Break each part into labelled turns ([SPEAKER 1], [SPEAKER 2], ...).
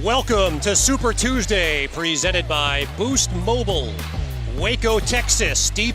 [SPEAKER 1] Welcome to Super Tuesday, presented by Boost Mobile. Waco, Texas, deep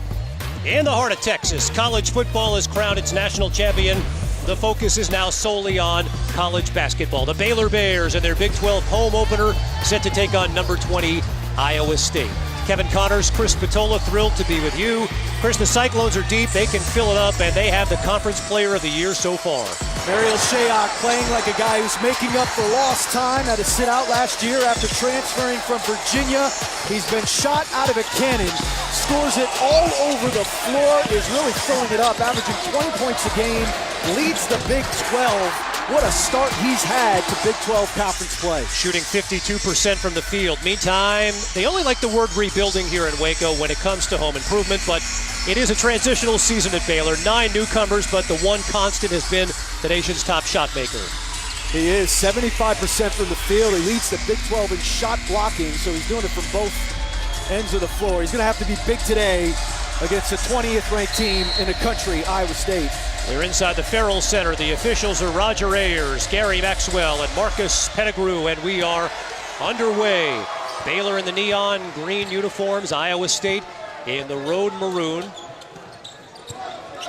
[SPEAKER 1] in the heart of Texas. College football has crowned its national champion. The focus is now solely on college basketball. The Baylor Bears and their Big 12 home opener set to take on number 20, Iowa State. Kevin Connors, Chris Patola, thrilled to be with you. Chris, the Cyclones are deep. They can fill it up, and they have the Conference Player of the Year so far.
[SPEAKER 2] Mariel Shayok playing like a guy who's making up for lost time. Had to sit out last year after transferring from Virginia. He's been shot out of a cannon. Scores it all over the floor. Is really filling it up, averaging 20 points a game. Leads the Big 12. What a start he's had to Big 12 conference play.
[SPEAKER 1] Shooting 52% from the field. Meantime, they only like the word rebuilding here in Waco when it comes to home improvement, but it is a transitional season at Baylor. 9 newcomers, but the one constant has been the nation's top shot maker.
[SPEAKER 2] He is 75% from the field. He leads the Big 12 in shot blocking, so he's doing it from both ends of the floor. He's going to have to be big today against the 20th ranked team in the country, Iowa State.
[SPEAKER 1] We're inside the Farrell Center. The officials are Roger Ayers, Gary Maxwell, and Marcus Pettigrew, and we are underway. Baylor in the neon green uniforms, Iowa State in the road maroon.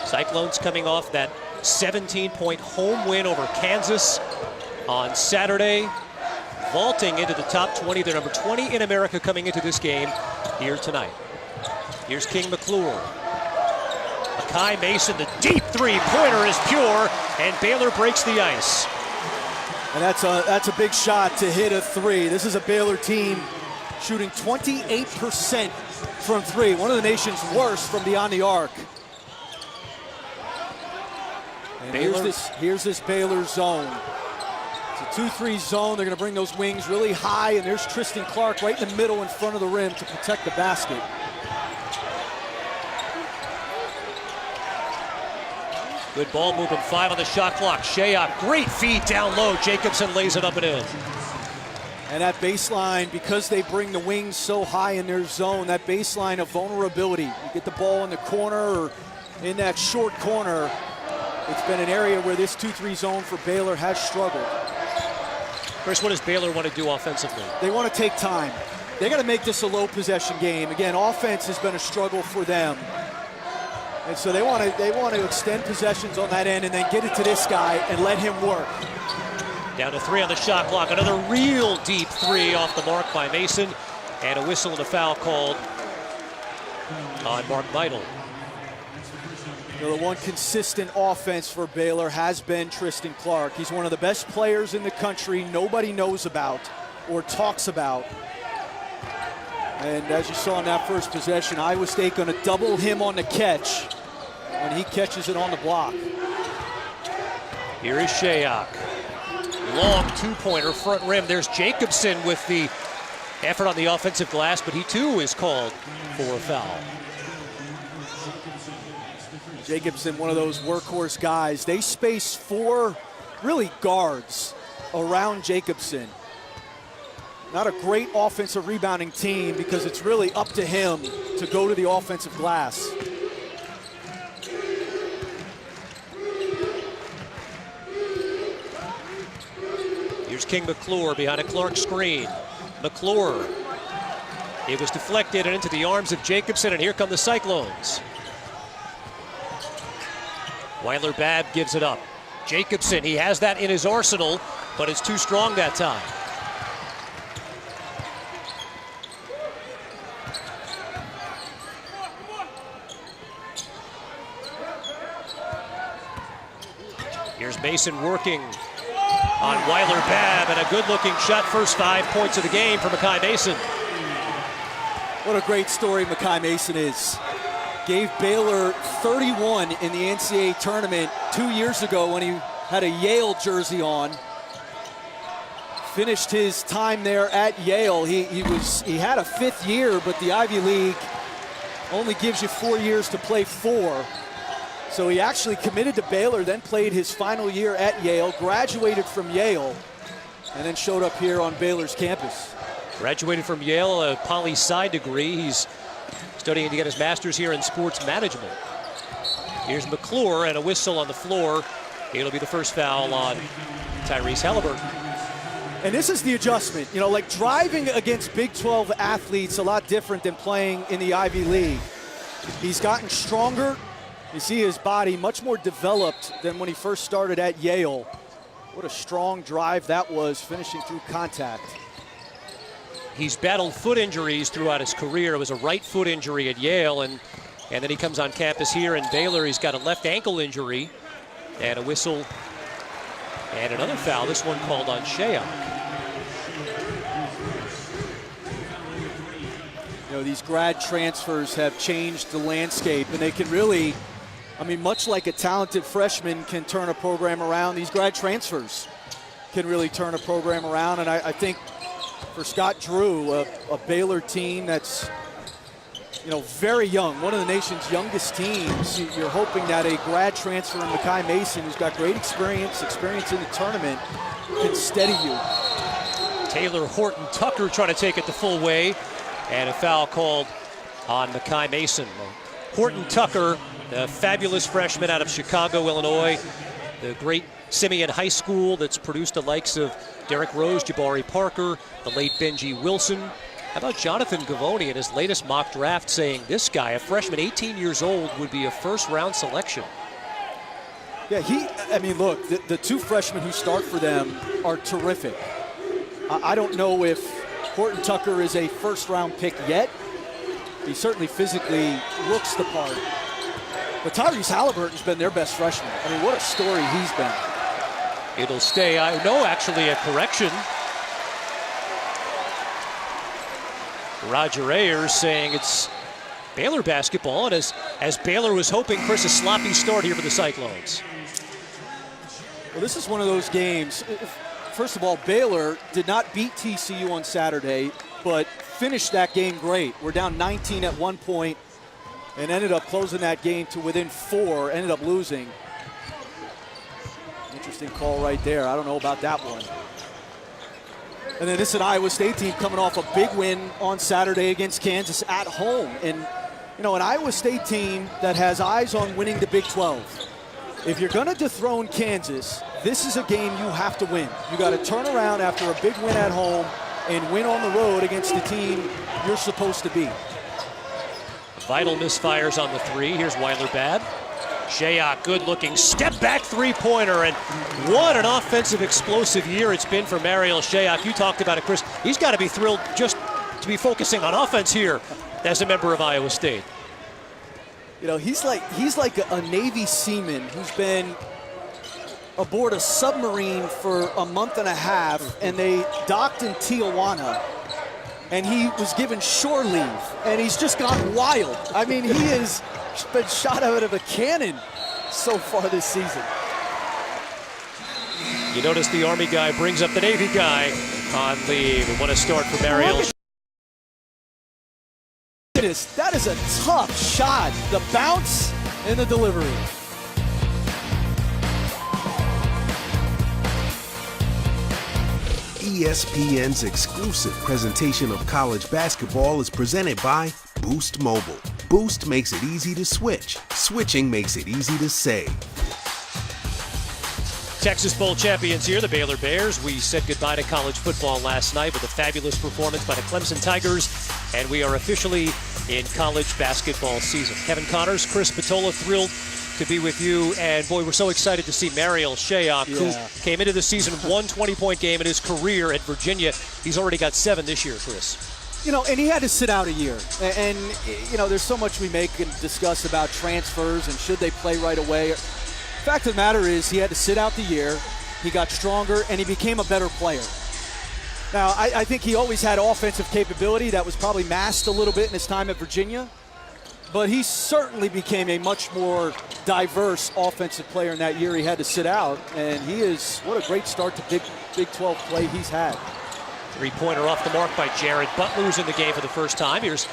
[SPEAKER 1] Cyclones coming off that 17-point home win over Kansas on Saturday, vaulting into the top 20. They're number 20 in America coming into this game here tonight. Here's King McClure. Makai Mason, the deep three-pointer is pure, and Baylor breaks the ice.
[SPEAKER 2] And that's a big shot to hit a three. This is a Baylor team shooting 28% from three, one of the nation's worst from beyond the arc. And here's this Baylor zone. It's a 2-3 zone. They're going to bring those wings really high, and there's Tristan Clark right in the middle in front of the rim to protect the basket.
[SPEAKER 1] Good ball movement, 5 on the shot clock. Shayok, great feed down low. Jacobson lays it up and in.
[SPEAKER 2] And that baseline, because they bring the wings so high in their zone, that baseline of vulnerability. You get the ball in the corner or in that short corner. It's been an area where this 2-3 zone for Baylor has struggled.
[SPEAKER 1] Chris, what does Baylor want to do offensively?
[SPEAKER 2] They want to take time. They got to make this a low possession game. Again, offense has been a struggle for them. And so they want to extend possessions on that end and then get it to this guy and let him work.
[SPEAKER 1] Down to 3 on the shot clock. Another real deep three off the mark by Mason. And a whistle and a foul called on Mark Vital.
[SPEAKER 2] You know, the one consistent offense for Baylor has been Tristan Clark. He's one of the best players in the country nobody knows about or talks about. And as you saw in that first possession, Iowa State going to double him on the catch when he catches it on the block.
[SPEAKER 1] Here is Shayok. Long two-pointer, front rim. There's Jacobson with the effort on the offensive glass, but he too is called for a foul.
[SPEAKER 2] Jacobson, one of those workhorse guys. They space 4 really guards around Jacobson. Not a great offensive rebounding team because it's really up to him to go to the offensive glass.
[SPEAKER 1] Here's King McClure behind a Clark screen. McClure. It was deflected and into the arms of Jacobson, and here come the Cyclones. Weiler-Babb gives it up. Jacobson, he has that in his arsenal, but it's too strong that time. Here's Mason working on Weiler-Babb, and a good-looking shot. First 5 points of the game for Makai Mason.
[SPEAKER 2] What a great story Makai Mason is. Gave Baylor 31 in the NCAA tournament 2 years ago when he had a Yale jersey on. Finished his time there at Yale. He had a 5th year, but the Ivy League only gives you 4 years to play 4. So he actually committed to Baylor, then played his final year at Yale, graduated from Yale, and then showed up here on Baylor's campus.
[SPEAKER 1] Graduated from Yale, a poli-sci degree. He's studying to get his master's here in sports management. Here's McClure, and a whistle on the floor. It'll be the first foul on Tyrese Halliburton.
[SPEAKER 2] And this is the adjustment. You know, like driving against Big 12 athletes, a lot different than playing in the Ivy League. He's gotten stronger. You see his body much more developed than when he first started at Yale. What a strong drive that was, finishing through contact.
[SPEAKER 1] He's battled foot injuries throughout his career. It was a right foot injury at Yale, and then he comes on campus here in Baylor. He's got a left ankle injury and a whistle and another foul, this one called on Shea.
[SPEAKER 2] You know, these grad transfers have changed the landscape, and they can really, I mean, much like a talented freshman can turn a program around, these grad transfers can really turn a program around. And I think for Scott Drew, a Baylor team that's, you know, very young, one of the nation's youngest teams, you're hoping that a grad transfer in Makai Mason, who's got great experience in the tournament, can steady you.
[SPEAKER 1] Taylor Horton Tucker trying to take it the full way, and a foul called on Makai Mason. Horton Tucker, the fabulous freshman out of Chicago, Illinois, the great Simeon High School that's produced the likes of Derrick Rose, Jabari Parker, the late Benji Wilson. How about Jonathan Gavoni in his latest mock draft saying this guy, a freshman 18 years old, would be a first-round selection?
[SPEAKER 2] Yeah, I mean, look, the two freshmen who start for them are terrific. I don't know if Horton Tucker is a first-round pick yet. He certainly physically looks the part. But Tyrese Halliburton's been their best freshman. I mean, what a story he's been.
[SPEAKER 1] It'll stay. No, actually, a correction. Roger Ayers saying it's Baylor basketball, and as Baylor was hoping, Chris, a sloppy start here for the Cyclones.
[SPEAKER 2] Well, this is one of those games. First of all, Baylor did not beat TCU on Saturday, but finished that game great. We're down 19 at one point and ended up closing that game to within 4, ended up losing. Interesting call right there. I don't know about that one. And then this is an Iowa State team coming off a big win on Saturday against Kansas at home. And, you know, an Iowa State team that has eyes on winning the Big 12. If you're going to dethrone Kansas, this is a game you have to win. You got to turn around after a big win at home and win on the road against the team you're supposed to be.
[SPEAKER 1] Vital misfires on the three. Here's Weiler bad. Shayok, good-looking step-back three-pointer, and what an offensive explosive year it's been for Mariel Shayok. You talked about it, Chris. He's got to be thrilled just to be focusing on offense here as a member of Iowa State.
[SPEAKER 2] You know, he's like a Navy seaman who's been aboard a submarine for a month and a half, and they docked in Tijuana, and he was given shore leave, and he's just gone wild. I mean, he has been shot out of a cannon so far this season.
[SPEAKER 1] You notice the Army guy brings up the Navy guy on leave. We want to start for Mariel.
[SPEAKER 2] That is a tough shot. The bounce and the delivery.
[SPEAKER 3] ESPN's exclusive presentation of college basketball is presented by Boost Mobile. Boost makes it easy to switch. Switching makes it easy to save.
[SPEAKER 1] Texas Bowl champions here, the Baylor Bears. We said goodbye to college football last night with a fabulous performance by the Clemson Tigers, and we are officially in college basketball season. Kevin Connors, Chris Patola, thrilled to be with you, and boy, we're so excited to see Mariel Shayok, who came into the season, one 20-point game in his career at Virginia. He's already got 7 this year, Chris.
[SPEAKER 2] You know, and he had to sit out a year. And, you know, there's so much we make and discuss about transfers and should they play right away. Fact of the matter is he had to sit out the year, he got stronger, and he became a better player. Now, I think he always had offensive capability that was probably masked a little bit in his time at Virginia, but he certainly became a much more diverse offensive player in that year he had to sit out, and he is, what a great start to Big 12 play he's had.
[SPEAKER 1] Three-pointer off the mark by Jared Butler, who's in the game for the first time. Here's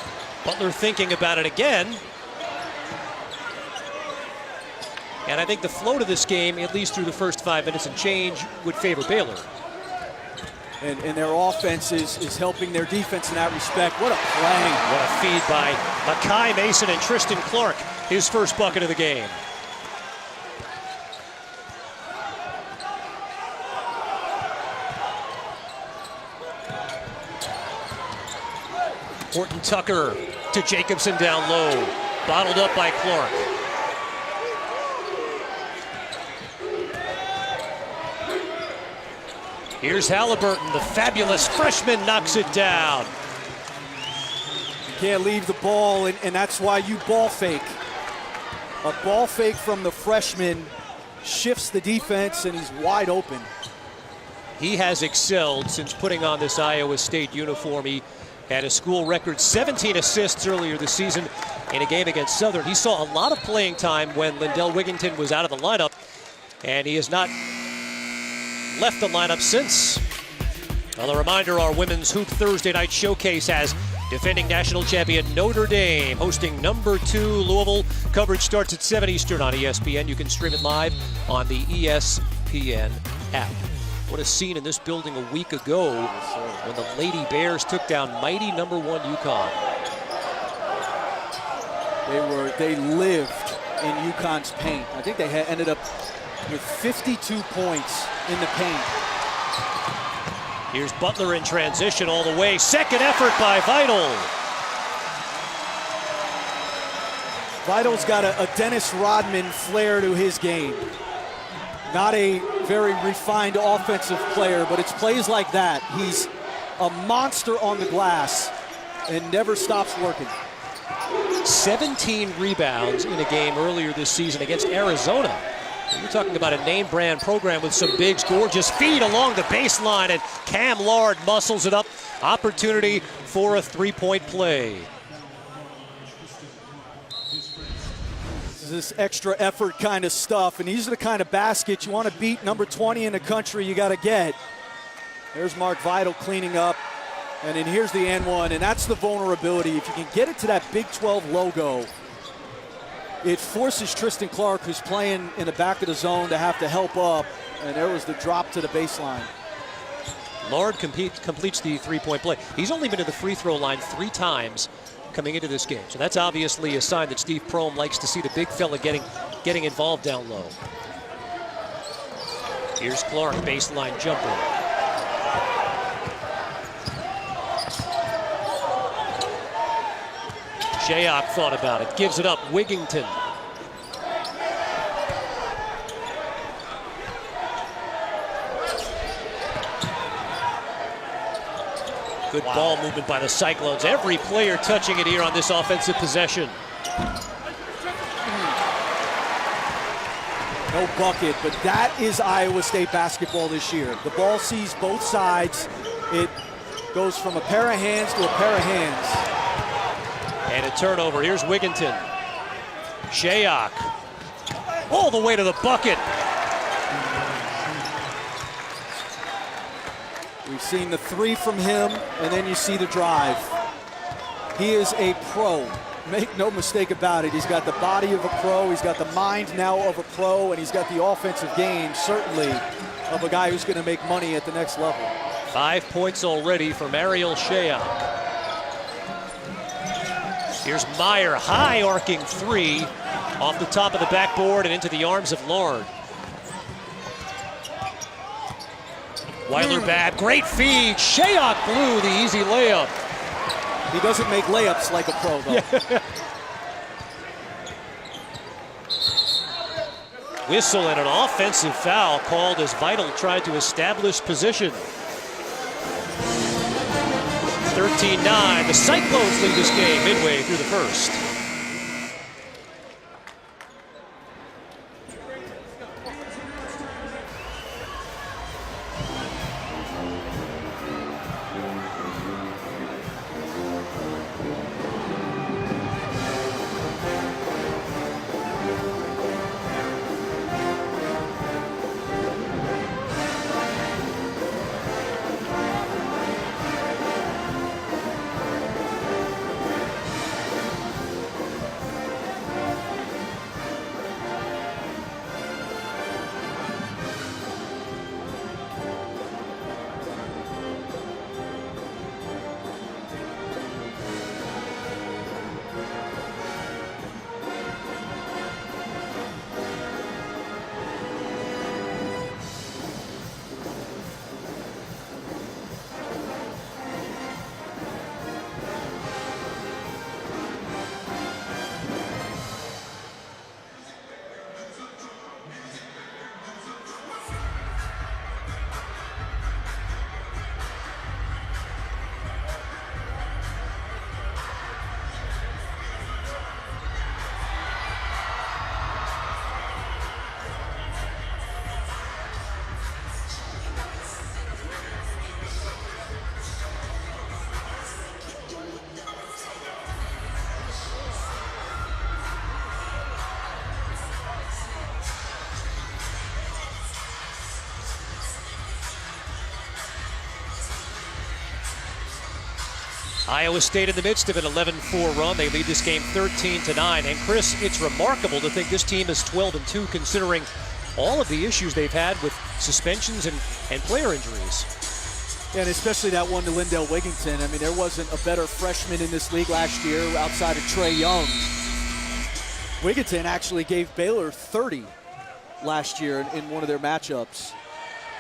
[SPEAKER 1] Butler thinking about it again. And I think the flow to this game, at least through the first 5 minutes and change, would favor Baylor.
[SPEAKER 2] And their offense is helping their defense in that respect. What a play.
[SPEAKER 1] What a feed by Makai Mason and Tristan Clark, his first bucket of the game. Horton Tucker to Jacobson down low. Bottled up by Clark. Here's Halliburton, the fabulous freshman, knocks it down.
[SPEAKER 2] You can't leave the ball, and that's why you ball fake. A ball fake from the freshman shifts the defense, and he's wide open.
[SPEAKER 1] He has excelled since putting on this Iowa State uniform. He had a school record 17 assists earlier this season in a game against Southern. He saw a lot of playing time when Lindell Wigginton was out of the lineup, and he has not left the lineup since. Well, a reminder, our Women's Hoop Thursday Night Showcase has defending national champion Notre Dame hosting number 2 Louisville. Coverage starts at 7 Eastern on ESPN. You can stream it live on the ESPN app. What a scene in this building a week ago when the Lady Bears took down mighty number 1 UConn.
[SPEAKER 2] They lived in UConn's paint. I think they ended up with 52 points in the paint.
[SPEAKER 1] Here's Butler in transition all the way. Second effort by Vital.
[SPEAKER 2] Vital's got a Dennis Rodman flair to his game. Not a very refined offensive player, but it's plays like that. He's a monster on the glass and never stops working.
[SPEAKER 1] 17 rebounds in a game earlier this season against Arizona. You're talking about a name brand program with some bigs. Gorgeous feed along the baseline, and Cam Lard muscles it up. Opportunity for a three-point play.
[SPEAKER 2] This extra effort kind of stuff, and these are the kind of baskets you want to beat number 20 in the country. You got to get. There's Mark Vital cleaning up, and then here's the and one, and that's the vulnerability. If you can get it to that Big 12 logo, it forces Tristan Clark, who's playing in the back of the zone, to have to help up, and there was the drop to the baseline.
[SPEAKER 1] Lard completes the three-point play. He's only been to the free throw line 3 times coming into this game. So that's obviously a sign that Steve Prohm likes to see the big fella getting involved down low. Here's Clark, baseline jumper. Shayok thought about it, gives it up. Wigginton. Good ball movement by the Cyclones. Every player touching it here on this offensive possession.
[SPEAKER 2] No bucket, but that is Iowa State basketball this year. The ball sees both sides. It goes from a pair of hands to a pair of hands.
[SPEAKER 1] And a turnover. Here's Wigginton. Shayok. All the way to the bucket.
[SPEAKER 2] We've seen the 3 from him, and then you see the drive. He is a pro. Make no mistake about it. He's got the body of a pro. He's got the mind now of a pro, and he's got the offensive game, certainly, of a guy who's going to make money at the next level.
[SPEAKER 1] 5 points already for Mariel Shayok. Here's Meyer, high arcing 3 off the top of the backboard and into the arms of Lard. Weiler Babb, great feed. Shayok blew the easy layup.
[SPEAKER 2] He doesn't make layups like a pro, though.
[SPEAKER 1] Yeah. Whistle and an offensive foul called as Vital tried to establish position. 13-9. The Cyclones lead this game midway through the first. Iowa State in the midst of an 11-4 run. They lead this game 13-9. And Chris, it's remarkable to think this team is 12-2 considering all of the issues they've had with suspensions and player injuries.
[SPEAKER 2] And especially that one to Lindell Wigginton. I mean, there wasn't a better freshman in this league last year outside of Trey Young. Wigginton actually gave Baylor 30 last year in one of their matchups.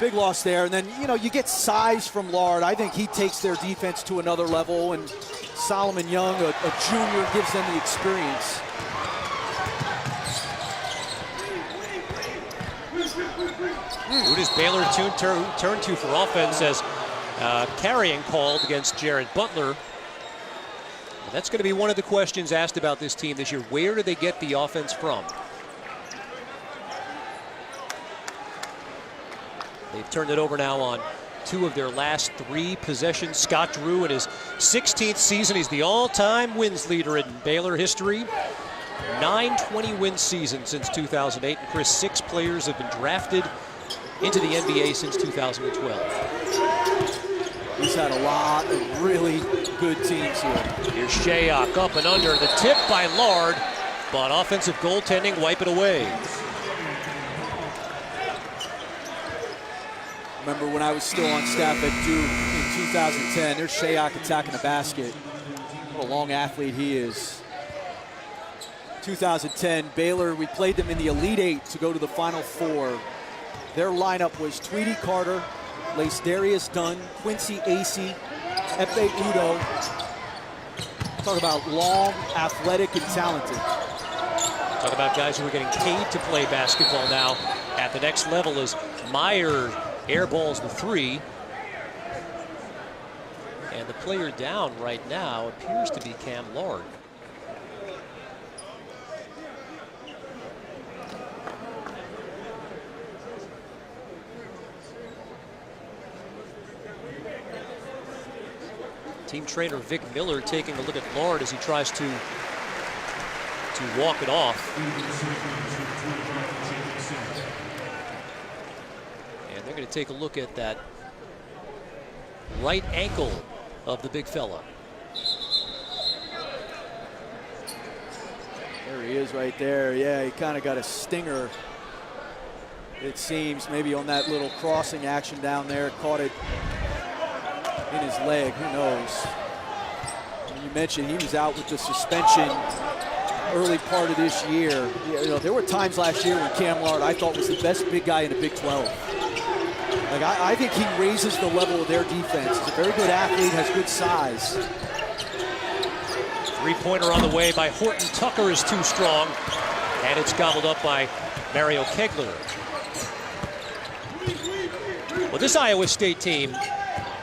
[SPEAKER 2] Big loss there. And then, you know, you get size from Lard. I think he takes their defense to another level. And Solomon Young, a junior, gives them the experience.
[SPEAKER 1] Who does Baylor turn to for offense as carrying called against Jared Butler? And that's going to be one of the questions asked about this team this year. Where do they get the offense from? They've turned it over now on 2 of their last 3 possessions. Scott Drew in his 16th season. He's the all-time wins leader in Baylor history. 9 win seasons since 2008. And Chris, 6 players have been drafted into the NBA since 2012.
[SPEAKER 2] He's had a lot of really good teams here.
[SPEAKER 1] Here's Shayok up and under. The tip by Lard, but offensive goaltending wipe it away.
[SPEAKER 2] Remember when I was still on staff at Duke in 2010, there's Shayok attacking the basket. What a long athlete he is. 2010, Baylor, we played them in the Elite 8 to go to the Final Four. Their lineup was Tweety Carter, Lacedarius Dunn, Quincy Acey, Efe Udo. Talk about long, athletic, and talented.
[SPEAKER 1] Talk about guys who are getting paid to play basketball now at the next level as Meyer airballs the 3. And the player down right now appears to be Cam Lard. Team trainer Vic Miller taking a look at Lard as he tries to walk it off. And they're going to take a look at that right ankle of the big fella.
[SPEAKER 2] There he is right there. Yeah, he kind of got a stinger, it seems, maybe on that little crossing action down there. Caught it in his leg, who knows. And you mentioned he was out with the suspension early part of this year. You know, there were times last year when Cam Lard I thought was the best big guy in the Big 12. Like I think he raises the level of their defense. He's a very good athlete, has good size.
[SPEAKER 1] 3-pointer on the way by Horton Tucker is too strong, and it's gobbled up by Mario Kegler. Well, this Iowa State team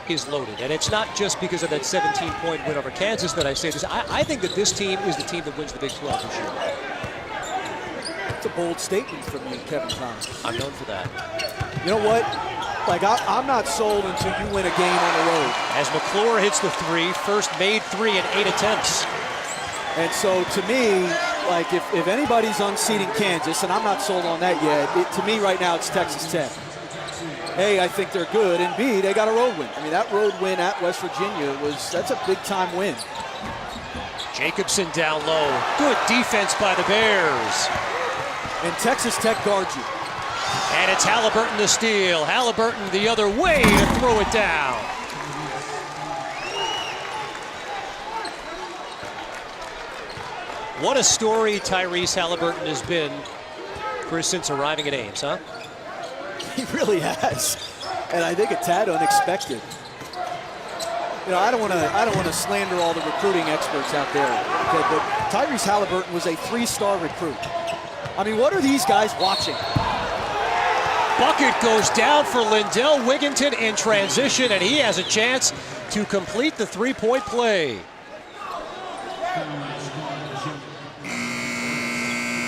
[SPEAKER 1] is loaded, and it's not just because of that 17-point win over Kansas that I say this. I think that this team is the team that wins the Big 12 this year.
[SPEAKER 2] It's a bold statement from you, Kevin Thomas.
[SPEAKER 1] I'm known for that.
[SPEAKER 2] You know what? Like, I'm not sold until you win a game on the road.
[SPEAKER 1] As McClure hits the 3, first made 3 in 8 attempts.
[SPEAKER 2] And so, to me, like, if anybody's unseating Kansas, and I'm not sold on that yet, to me right now it's Texas Tech. A, I think they're good, and B, they got a road win. I mean, that road win at West Virginia that's a big-time win.
[SPEAKER 1] Jacobson down low. Good defense by the Bears.
[SPEAKER 2] And Texas Tech guards you.
[SPEAKER 1] And it's Halliburton the steal. Halliburton the other way to throw it down. What a story Tyrese Halliburton has been, Chris, since arriving at Ames, huh?
[SPEAKER 2] He really has, and I think a tad unexpected. You know, I don't want to slander all the recruiting experts out there, okay, but Tyrese Halliburton was a 3-star recruit. I mean, what are these guys watching?
[SPEAKER 1] Bucket goes down for Lindell Wigginton in transition, and he has a chance to complete the 3-point play.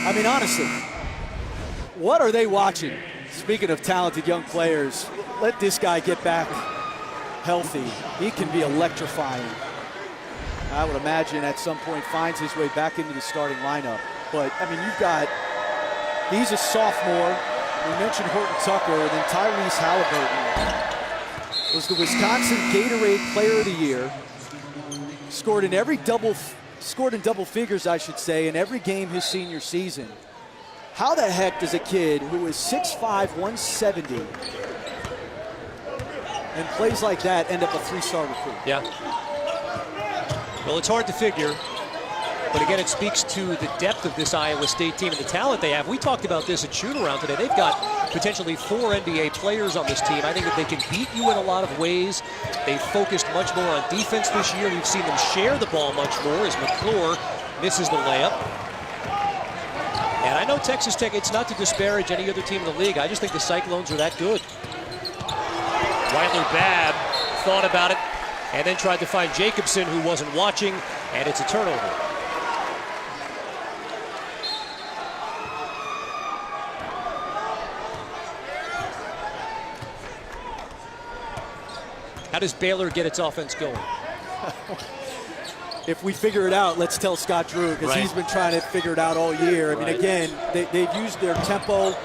[SPEAKER 2] I mean, honestly, what are they watching? Speaking of talented young players, let this guy get back healthy. He can be electrifying. I would imagine at some point finds his way back into the starting lineup. But, I mean, he's a sophomore. We mentioned Horton Tucker, and then Tyrese Halliburton was the Wisconsin Gatorade Player of the Year. scored in double figures, I should say, in every game his senior season. How the heck does a kid who is 6'5", 170, and plays like that end up a 3-star recruit?
[SPEAKER 1] Yeah. Well, it's hard to figure. But again, it speaks to the depth of this Iowa State team and the talent they have. We talked about this at shoot-around today. They've got potentially 4 NBA players on this team. I think that they can beat you in a lot of ways. They've focused much more on defense this year. We've seen them share the ball much more as McClure misses the layup. And I know Texas Tech, it's not to disparage any other team in the league. I just think the Cyclones are that good. Weiler Babb thought about it and then tried to find Jacobson, who wasn't watching, and it's a turnover. How does Baylor get its offense going?
[SPEAKER 2] If we figure it out, let's tell Scott Drew, because he's been trying to figure it out all year. I mean, again, they've used their tempo.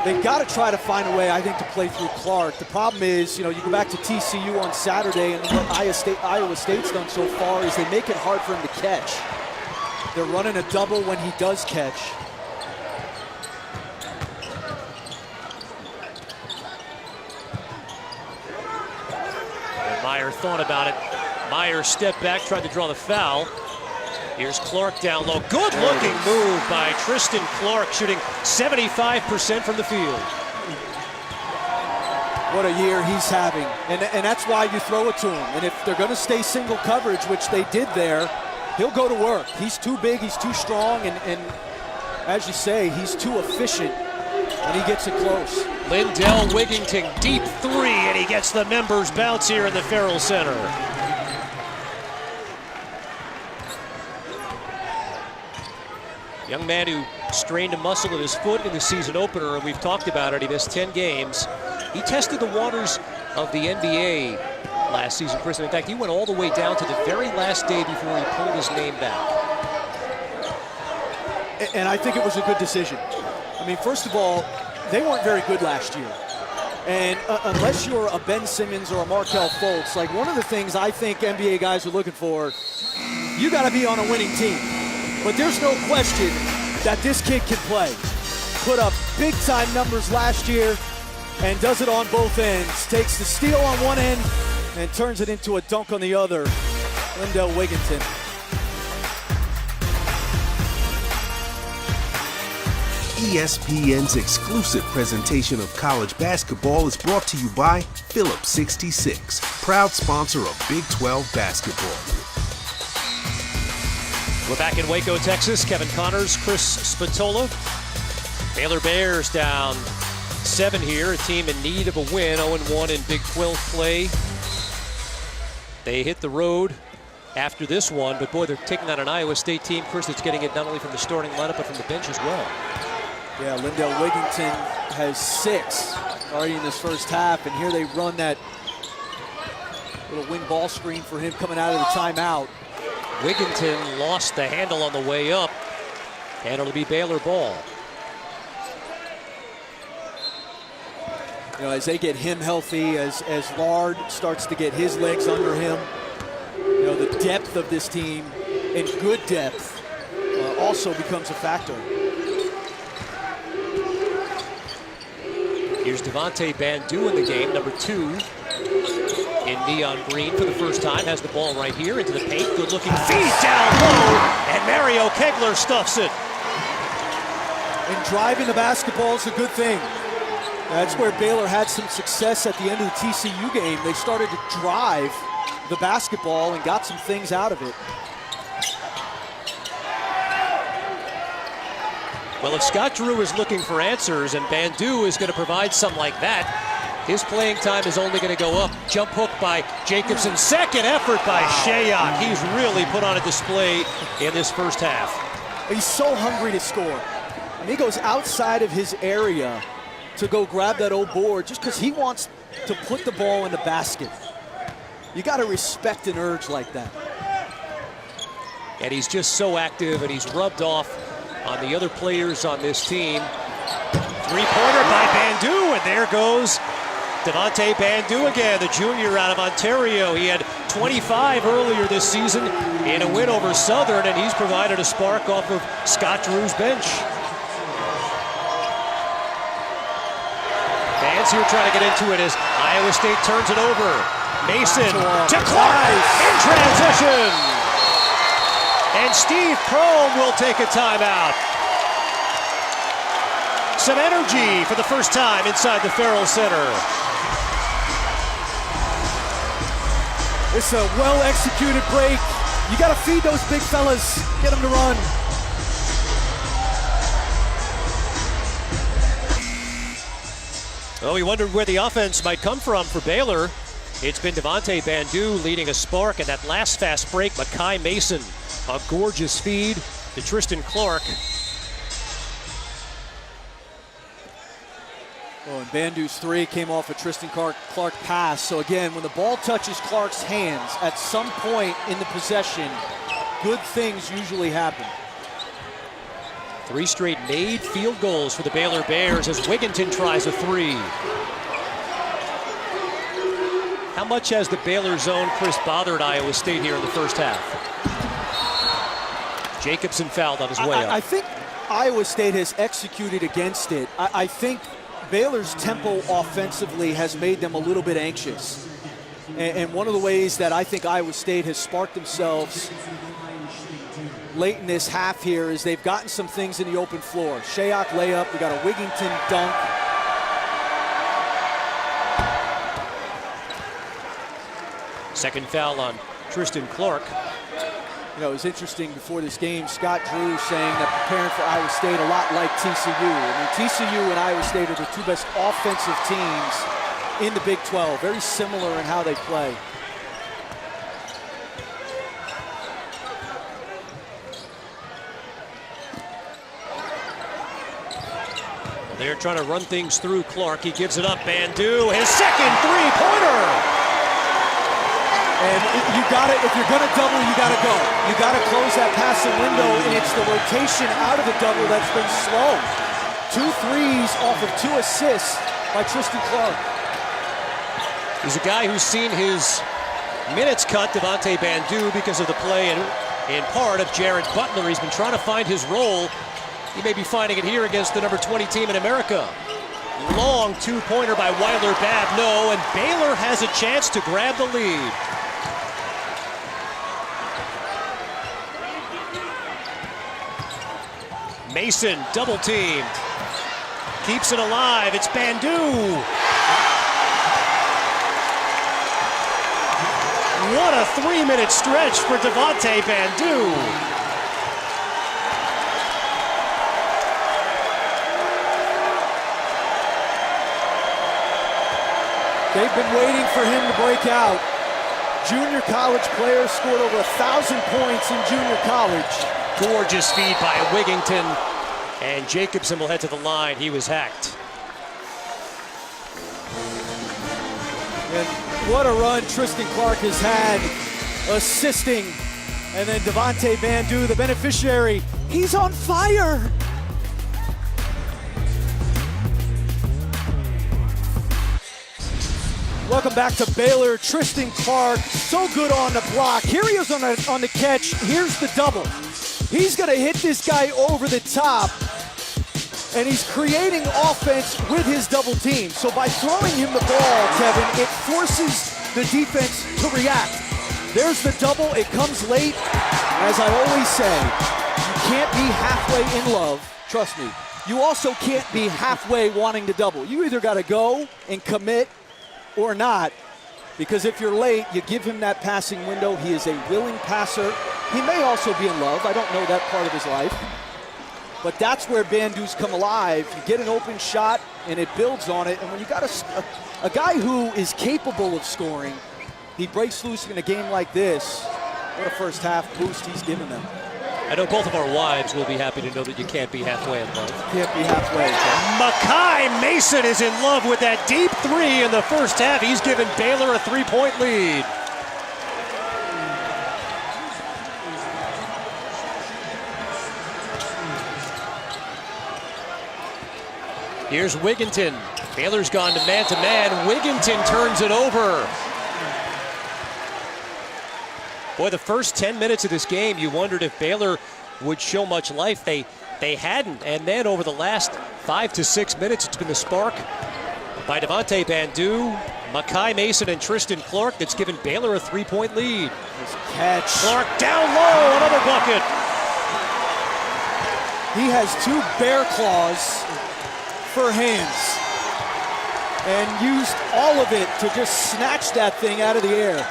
[SPEAKER 2] They've got to try to find a way, I think, to play through Clark. The problem is, you go back to TCU on Saturday, and what Iowa State's done so far is they make it hard for him to catch. They're running a double when he does catch.
[SPEAKER 1] Meyer thought about it. Meyer stepped back, tried to draw the foul. Here's Clark down low. Good looking move by Tristan Clark, shooting 75% from the field.
[SPEAKER 2] What a year he's having. And that's why you throw it to him. And if they're going to stay single coverage, which they did there, he'll go to work. He's too big, he's too strong, and as you say, he's too efficient, and he gets it close.
[SPEAKER 1] Lindell Wigington, deep 3, and he gets the members bounce here in the Farrell Center. Young man who strained a muscle in his foot in the season opener, and we've talked about it. He missed 10 games. He tested the waters of the NBA last season, Chris. In fact, he went all the way down to the very last day before he pulled his name back.
[SPEAKER 2] And I think it was a good decision. I mean, first of all, they weren't very good last year. And unless you're a Ben Simmons or a Markelle Fultz, like, one of the things I think NBA guys are looking for, you got to be on a winning team. But there's no question that this kid can play. Put up big-time numbers last year and does it on both ends. Takes the steal on one end and turns it into a dunk on the other. Lindell Wigington.
[SPEAKER 3] ESPN's exclusive presentation of college basketball is brought to you by Phillips 66, proud sponsor of Big 12 basketball.
[SPEAKER 1] We're back in Waco, Texas. Kevin Connors, Chris Spatola. Baylor Bears down 7 here, a team in need of a win, 0-1 in Big 12 play. They hit the road after this one, but boy, they're taking on an Iowa State team, Chris, that's getting it not only from the starting lineup, but from the bench as well.
[SPEAKER 2] Yeah, Lindell Wigington has 6 already in this first half, and here they run that little wing ball screen for him coming out of the timeout.
[SPEAKER 1] Wigington lost the handle on the way up, and it'll be Baylor ball.
[SPEAKER 2] As they get him healthy, as Lard starts to get his legs under him, the depth of this team, and good depth, also becomes a factor.
[SPEAKER 1] Here's Devontae Bandu in the game, number 2 in neon green for the first time. Has the ball right here into the paint. Good looking feed down low, and Mario Kegler stuffs it.
[SPEAKER 2] And driving the basketball is a good thing. That's where Baylor had some success at the end of the TCU game. They started to drive the basketball and got some things out of it.
[SPEAKER 1] Well, if Scott Drew is looking for answers and Bandu is going to provide something like that, his playing time is only going to go up. Jump hook by Jacobson. Second effort by Shayok. He's really put on a display in this first half.
[SPEAKER 2] He's so hungry to score. And he goes outside of his area to go grab that old board just because he wants to put the ball in the basket. You got to respect an urge like that.
[SPEAKER 1] And he's just so active, and he's rubbed off on the other players on this team. Three-pointer by Bandu, and there goes Devontae Bandu again, the junior out of Ontario. He had 25 earlier this season in a win over Southern, and he's provided a spark off of Scott Drew's bench. Fans here trying to get into it as Iowa State turns it over. Mason to Clark in transition. And Steve Prohm will take a timeout. Some energy for the first time inside the Farrell Center.
[SPEAKER 2] It's a well-executed break. You got to feed those big fellas, get them to run.
[SPEAKER 1] Well, we wondered where the offense might come from for Baylor. It's been Devontae Bandu leading a spark, and that last fast break, Makai Mason, a gorgeous feed to Tristan Clark.
[SPEAKER 2] Oh, and Bandu's three came off a Tristan Clark pass. So again, when the ball touches Clark's hands, at some point in the possession, good things usually happen.
[SPEAKER 1] 3 straight made field goals for the Baylor Bears as Wigginton tries a three. How much has the Baylor zone Chris bothered Iowa State here in the first half? Jacobson fouled on his way up.
[SPEAKER 2] I think Iowa State has executed against it. I think Baylor's tempo offensively has made them a little bit anxious. And one of the ways that I think Iowa State has sparked themselves late in this half here is they've gotten some things in the open floor. Shayok layup, we got a Wigginton dunk.
[SPEAKER 1] Second foul on Tristan Clark.
[SPEAKER 2] You know, it was interesting before this game, Scott Drew saying that preparing for Iowa State a lot like TCU. I mean, TCU and Iowa State are the two best offensive teams in the Big 12. Very similar in how they play.
[SPEAKER 1] They're trying to run things through Clark. He gives it up. Bandu, his second three-pointer.
[SPEAKER 2] And you got it. If you're going to double, you got to go. You got to close that passing window, and it's the rotation out of the double that's been slow. 2 threes off of 2 assists by Tristan Clark.
[SPEAKER 1] He's a guy who's seen his minutes cut, Devontae Bandu, because of the play in part of Jared Butler. He's been trying to find his role. He may be finding it here against the number 20 team in America. Long 2-pointer by Weiler Babno, and Baylor has a chance to grab the lead. Mason double teamed. Keeps it alive. It's Bandu. What a 3-minute stretch for Devontae Bandu.
[SPEAKER 2] They've been waiting for him to break out. Junior college player, scored over 1,000 points in junior college.
[SPEAKER 1] Gorgeous feed by Wigginton, and Jacobson will head to the line. He was hacked.
[SPEAKER 2] And what a run Tristan Clark has had, assisting. And then Devontae Bandu, the beneficiary, he's on fire. Welcome back to Baylor. Tristan Clark, so good on the block. Here he is on the catch. Here's the double. He's going to hit this guy over the top, and he's creating offense with his double team. So by throwing him the ball, Kevin, it forces the defense to react. There's the double. It comes late. As I always say, you can't be halfway in love. Trust me. You also can't be halfway wanting to double. You either got to go and commit or not, because if you're late, you give him that passing window. He is a willing passer. He may also be in love. I don't know that part of his life. But that's where Bandu's come alive. You get an open shot, and it builds on it. And when you got a guy who is capable of scoring, he breaks loose in a game like this. What a first half boost he's given them.
[SPEAKER 1] I know both of our wives will be happy to know that you can't be halfway in love.
[SPEAKER 2] Can't be halfway.
[SPEAKER 1] Makai Mason is in love with that deep three in the first half. He's given Baylor a 3-point lead. Here's Wigginton. Baylor's gone to man-to-man. Wigginton turns it over. Boy, the first 10 minutes of this game, you wondered if Baylor would show much life. They hadn't. And then over the last 5 to 6 minutes, it's been the spark by Devontae Bandu, Makai Mason, and Tristan Clark that's given Baylor a 3-point lead.
[SPEAKER 2] Nice catch.
[SPEAKER 1] Clark down low, another bucket.
[SPEAKER 2] He has 2 bear claws for hands and used all of it to just snatch that thing out of the air.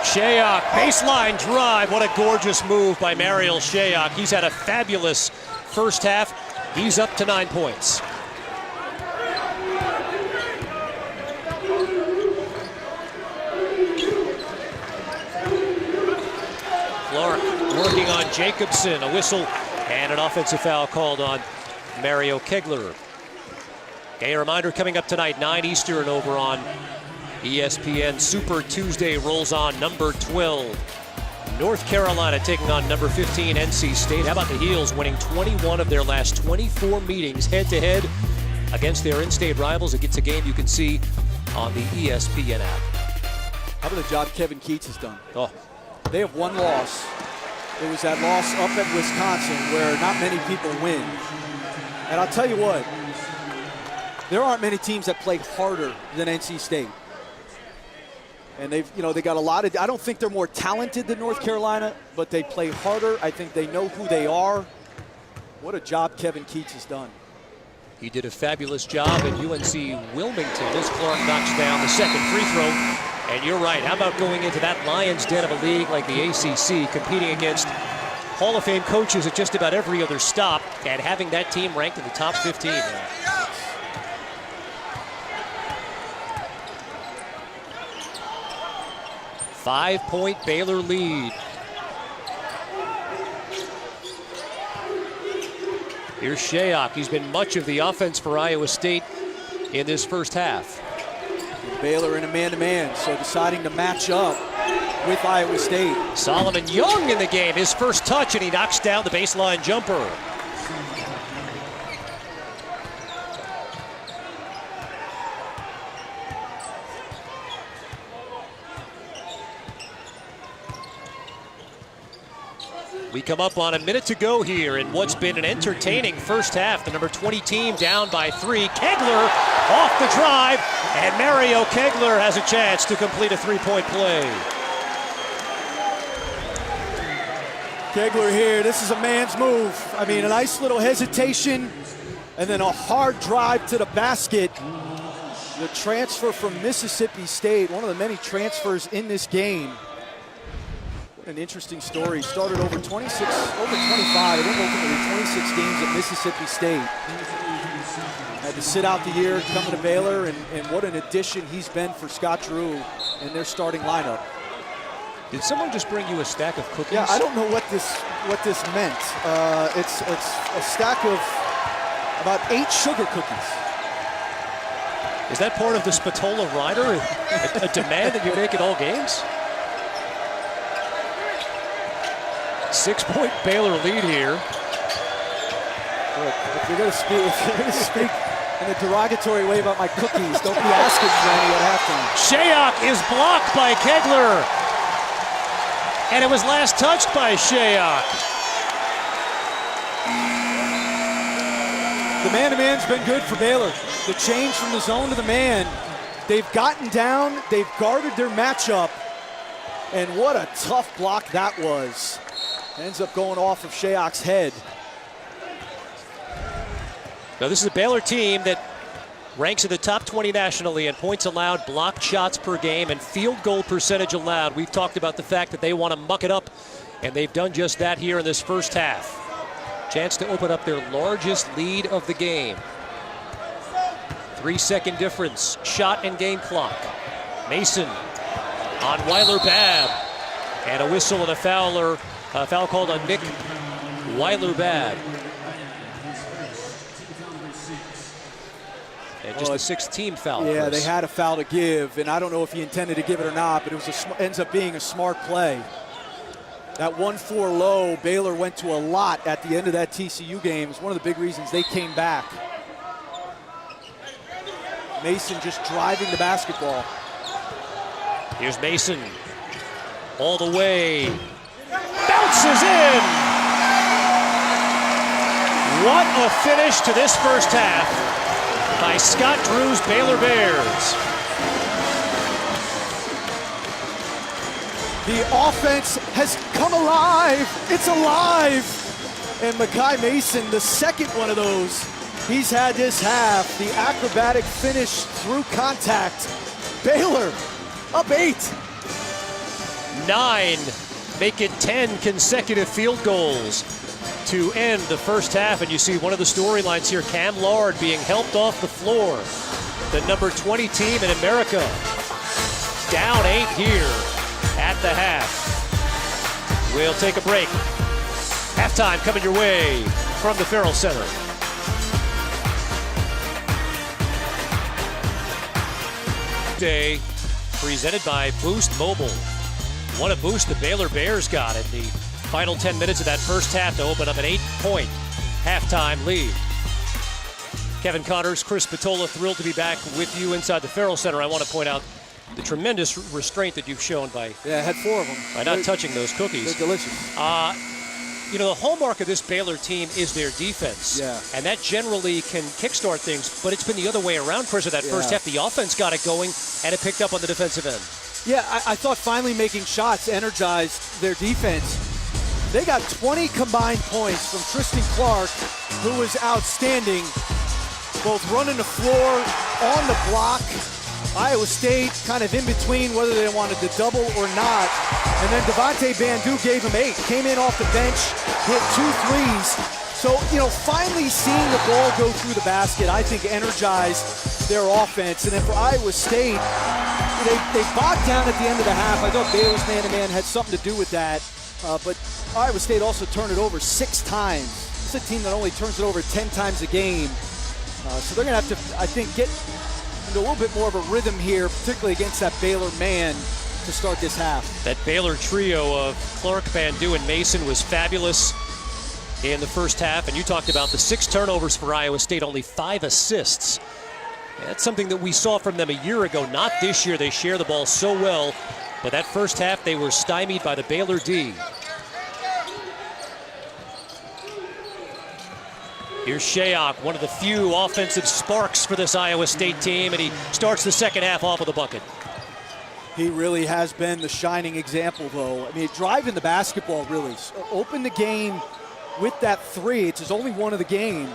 [SPEAKER 1] Shayok, baseline drive. What a gorgeous move by Mariel Shayok. He's had a fabulous first half. He's up to 9 points. Clark working on Jacobson. A whistle and an offensive foul called on Mario Kegler. A reminder coming up tonight, 9 Eastern over on ESPN. Super Tuesday rolls on. Number 12, North Carolina taking on number 15, NC State. How about the Heels winning 21 of their last 24 meetings head-to-head against their in-state rivals? It's a game you can see on the ESPN app.
[SPEAKER 2] How about the job Kevin Keats has done?
[SPEAKER 1] Oh.
[SPEAKER 2] They have 1 loss. It was that loss up at Wisconsin where not many people win. And I'll tell you what, there aren't many teams that play harder than NC State. And they got a lot of, I don't think they're more talented than North Carolina, but they play harder. I think they know who they are. What a job Kevin Keats has done.
[SPEAKER 1] He did a fabulous job at UNC Wilmington as Clark knocks down the second free throw. And you're right, how about going into that lion's den of a league like the ACC, competing against Hall of Fame coaches at just about every other stop, and having that team ranked in the top 15. 5-point Baylor lead. Here's Shayok. He's been much of the offense for Iowa State in this first half.
[SPEAKER 2] Baylor in a man-to-man, so deciding to match up with Iowa State.
[SPEAKER 1] Solomon Young in the game, his first touch, and he knocks down the baseline jumper. We come up on a minute to go here in what's been an entertaining first half. The number 20 team down by 3. Kegler off the drive, and Mario Kegler has a chance to complete a 3-point play.
[SPEAKER 2] Kegler here, this is a man's move. I mean, a nice little hesitation, and then a hard drive to the basket. The transfer from Mississippi State, one of the many transfers in this game. An interesting story. Started over 26, over 25, I think ultimately 26 games at Mississippi State. Had to sit out the year, coming to Baylor, and what an addition he's been for Scott Drew and their starting lineup.
[SPEAKER 1] Did someone just bring you a stack of cookies?
[SPEAKER 2] Yeah, I don't know what this meant. It's a stack of about 8 sugar cookies.
[SPEAKER 1] Is that part of the Spatola rider? A demand that you make at all games? 6-point Baylor lead here.
[SPEAKER 2] Look, if you're going to speak in a derogatory way about my cookies, don't be asking for any at halftime.
[SPEAKER 1] Shayok is blocked by Kegler. And it was last touched by Shayok.
[SPEAKER 2] The man-to-man's been good for Baylor. The change from the zone to the man. They've gotten down, they've guarded their matchup, and what a tough block that was. Ends up going off of Shayok's head.
[SPEAKER 1] Now this is a Baylor team that ranks in the top 20 nationally in points allowed, blocked shots per game, and field goal percentage allowed. We've talked about the fact that they want to muck it up, and they've done just that here in this first half. Chance to open up their largest lead of the game. 3-second difference, shot and game clock. Mason on Weiler-Babb, and a whistle and a foul called on Nick Weiler-Babb. And just the 6th team foul.
[SPEAKER 2] Yeah, they had a foul to give, and I don't know if he intended to give it or not, but it was ends up being a smart play. That 1-4 low, Baylor went to a lot at the end of that TCU game. It's one of the big reasons they came back. Mason just driving the basketball.
[SPEAKER 1] Here's Mason. All the way. Bounces in! What a finish to this first half by Scott Drew's Baylor Bears.
[SPEAKER 2] The offense has come alive. It's alive. And Makai Mason, the second one of those he's had this half. The acrobatic finish through contact. Baylor up 8.
[SPEAKER 1] 9 make it 10 consecutive field goals to end the first half. And you see one of the storylines here, Cam Lard being helped off the floor. The number 20 team in America. Down 8 here at the half. We'll take a break. Halftime coming your way from the Farrell Center. Day presented by Boost Mobile. What a boost the Baylor Bears got in the final 10 minutes of that first half to open up an 8-point halftime lead. Kevin Connors, Chris Patola, thrilled to be back with you inside the Farrell Center. I want to point out the tremendous restraint that you've shown by
[SPEAKER 2] I had 4 of them.
[SPEAKER 1] By not touching those cookies.
[SPEAKER 2] They're delicious.
[SPEAKER 1] You know, the hallmark of this Baylor team is their defense.
[SPEAKER 2] Yeah.
[SPEAKER 1] And that generally can kickstart things, but it's been the other way around, Chris, of that first half. The offense got it going, and it picked up on the defensive end.
[SPEAKER 2] Yeah, I thought finally making shots energized their defense. They got 20 combined points from Tristan Clark, who was outstanding, both running the floor, on the block. Iowa State kind of in between whether they wanted to double or not. And then Devontae Bandu gave him 8. Came in off the bench, hit 2 threes. So, you know, finally seeing the ball go through the basket, I think energized their offense. And then for Iowa State, they bogged down at the end of the half. I thought Baylor's man-to-man had something to do with that. But Iowa State also turned it over 6 times. It's a team that only turns it over 10 times a game. So they're going to have to, I think, get into a little bit more of a rhythm here, particularly against that Baylor man to start this half.
[SPEAKER 1] That Baylor trio of Clark, Bandu, and Mason was fabulous in the first half. And you talked about the 6 turnovers for Iowa State, only 5 assists. That's something that we saw from them a year ago, not this year. They share the ball so well, but that first half they were stymied by the Baylor D. Here's Shayok, one of the few offensive sparks for this Iowa State team, and he starts the second half off with a bucket.
[SPEAKER 2] He really has been the shining example, though. I mean, driving the basketball, really. Open the game with that 3. It's his only one of the game.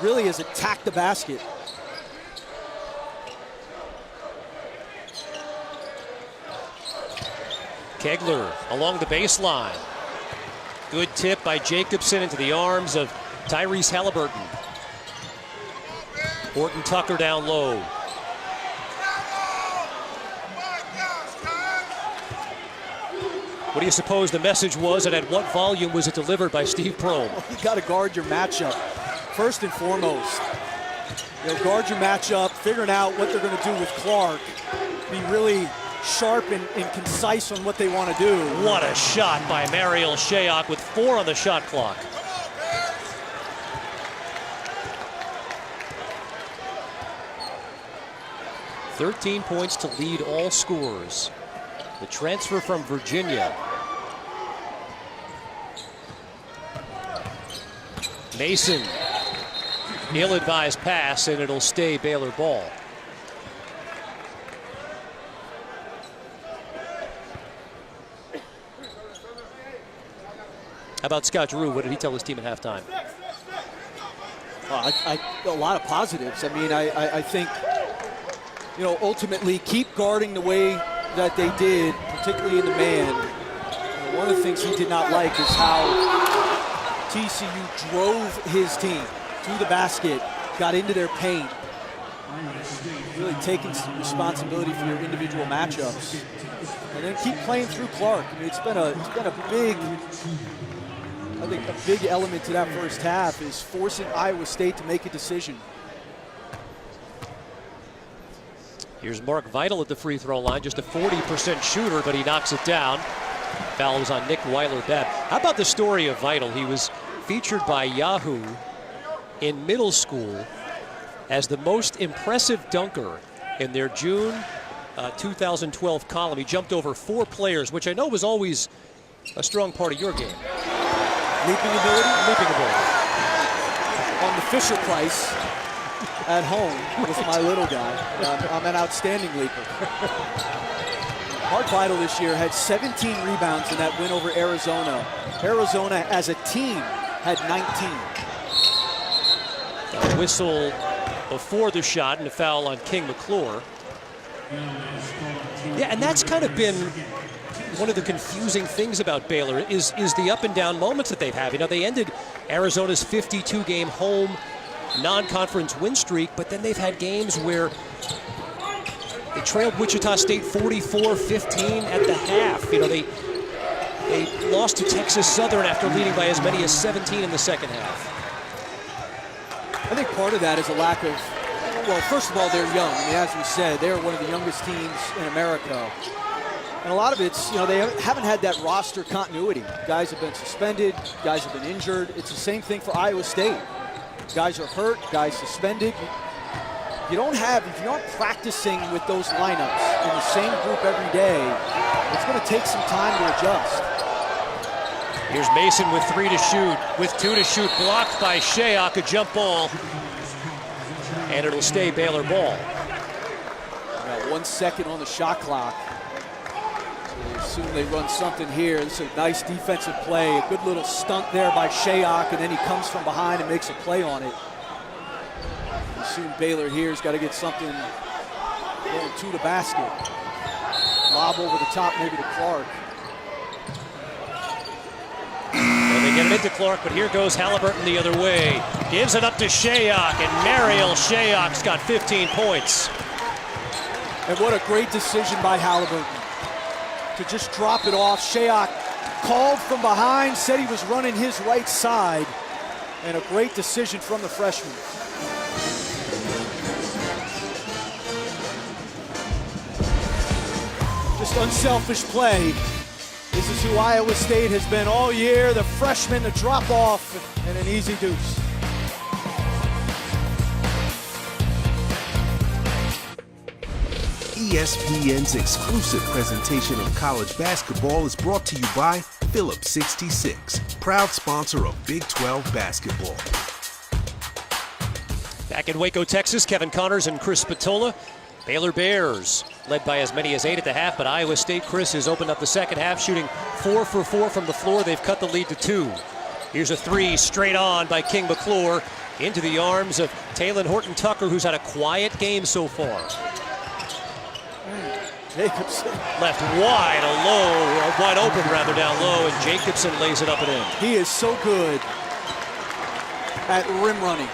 [SPEAKER 2] Really has attacked the basket.
[SPEAKER 1] Kegler along the baseline. Good tip by Jacobson into the arms of Tyrese Halliburton. Horton Tucker down low. What do you suppose the message was, and at what volume was it delivered by Steve Prohm?
[SPEAKER 2] Well, you got to guard your matchup, first and foremost. You know, guard your matchup, figuring out what they're going to do with Clark. Be really sharp and concise on what they want to do.
[SPEAKER 1] What a shot by Mariel Shayok with 4 on the shot clock. "13 points to lead all scorers." The transfer from Virginia. Mason, ill-advised pass, and it'll stay Baylor ball. How about Scott Drew? What did he tell his team at halftime?
[SPEAKER 2] A lot of positives. I mean, I think, you know, ultimately keep guarding the way that they did, particularly in the man. One of the things he did not like is how TCU drove his team to the basket, got into their paint. Really taking some responsibility for your individual matchups. And then keep playing through Clark. I mean, it's been a big, I think a big element to that first half is forcing Iowa State to make a decision.
[SPEAKER 1] Here's Mark Vital at the free throw line, just a 40% shooter, but he knocks it down. Foul was on Nick Weiler-Babb. How about the story of Vital? He was featured by Yahoo in middle school as the most impressive dunker in their June 2012 column. He jumped over 4 players, which I know was always a strong part of your game.
[SPEAKER 2] Leaping ability?
[SPEAKER 1] Leaping ability.
[SPEAKER 2] On the Fisher Price at home with my little guy. I'm an outstanding leaper. Mark Vital this year had 17 rebounds in that win over Arizona. Arizona as a team had 19.
[SPEAKER 1] A whistle before the shot and a foul on King McClure. Yeah, and that's kind of been one of the confusing things about Baylor is the up and down moments that they've had. You know, they ended Arizona's 52-game home non-conference win streak, but then they've had games where they trailed Wichita State 44-15 at the half. You know, they lost to Texas Southern after leading by as many as 17 in the second half.
[SPEAKER 2] I think part of that is a lack of, well, first of all, they're young. I mean, as we said, they're one of the youngest teams in America. And a lot of it's, you know, they haven't had that roster continuity. Guys have been suspended, guys have been injured. It's the same thing for Iowa State. Guys are hurt, guys suspended. You don't have, if you aren't practicing with those lineups in the same group every day, it's going to take some time to adjust.
[SPEAKER 1] Here's Mason with 3 to shoot, with 2 to shoot, blocked by Shayok, a jump ball. And it'll stay Baylor ball.
[SPEAKER 2] About 1 second on the shot clock. So assume they run something here. This is a nice defensive play, a good little stunt there by Shayok, and then he comes from behind and makes a play on it. Soon Baylor here has got to get something going to the basket. Lob over the top, maybe to Clark.
[SPEAKER 1] Well, they get it into Clark, but here goes Halliburton the other way. Gives it up to Shayok, and Mariel Shayok's got 15 points.
[SPEAKER 2] And what a great decision by Halliburton to just drop it off. Shayok called from behind, said he was running his right side, and a great decision from the freshman. Just unselfish play. This is who Iowa State has been all year. The freshman, the drop off, and an easy deuce.
[SPEAKER 3] ESPN's exclusive presentation of college basketball is brought to you by Phillips 66, proud sponsor of Big 12 basketball.
[SPEAKER 1] Back in Waco, Texas, Kevin Connors and Chris Spatola. Baylor Bears led by as many as 8 at the half, but Iowa State, Chris, has opened up the second half, shooting 4 for 4 from the floor. They've cut the lead to 2. Here's a 3 straight on by King McClure into the arms of Talon Horton-Tucker, who's had a quiet game so far.
[SPEAKER 2] Jacobson.
[SPEAKER 1] Left wide open down low, and Jacobson lays it up and in.
[SPEAKER 2] He is so good at rim running.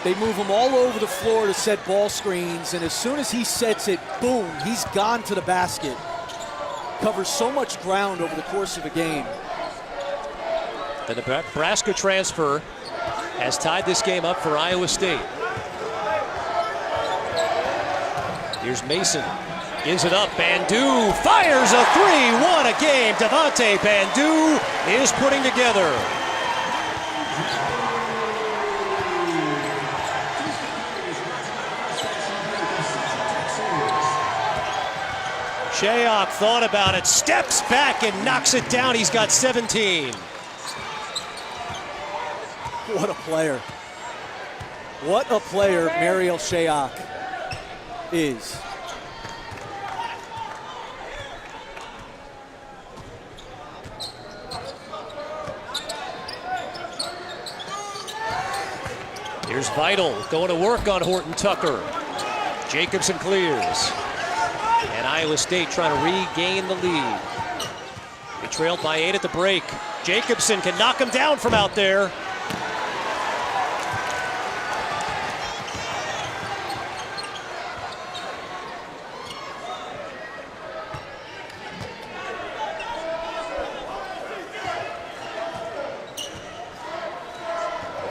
[SPEAKER 2] They move him all over the floor to set ball screens, and as soon as he sets it, boom, he's gone to the basket. Covers so much ground over the course of a game.
[SPEAKER 1] The Nebraska transfer has tied this game up for Iowa State. Here's Mason. Gives it up. Bandu fires a 3. What a game. Devontae Bandu is putting together. Shayok thought about it, steps back and knocks it down. He's got 17.
[SPEAKER 2] What a player. What a player Mariel Shayok is.
[SPEAKER 1] Here's Vital going to work on Horton-Tucker. Jacobson clears. And Iowa State trying to regain the lead. They trailed by 8 at the break. Jacobson can knock him down from out there.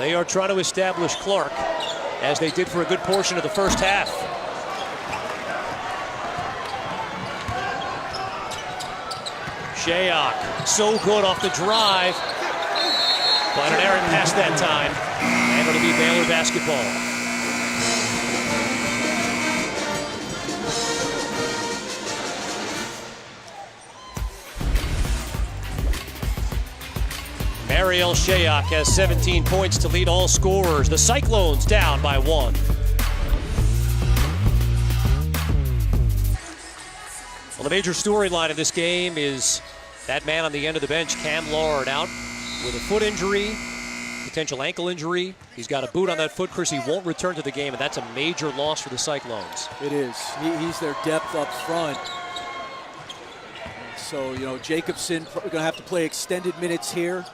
[SPEAKER 1] They are trying to establish Clark, as they did for a good portion of the first half. Shayok, so good off the drive, but an errant pass that time, and it'll be Baylor basketball. Mariel Shayok has 17 points to lead all scorers. The Cyclones down by 1. Well, the major storyline of this game is that man on the end of the bench, Cam Lord, out with a foot injury, potential ankle injury. He's got a boot on that foot, Chris. He won't return to the game, and that's a major loss for the Cyclones.
[SPEAKER 2] It is. He's their depth up front. So, you know, Jacobson going to have to play extended minutes here.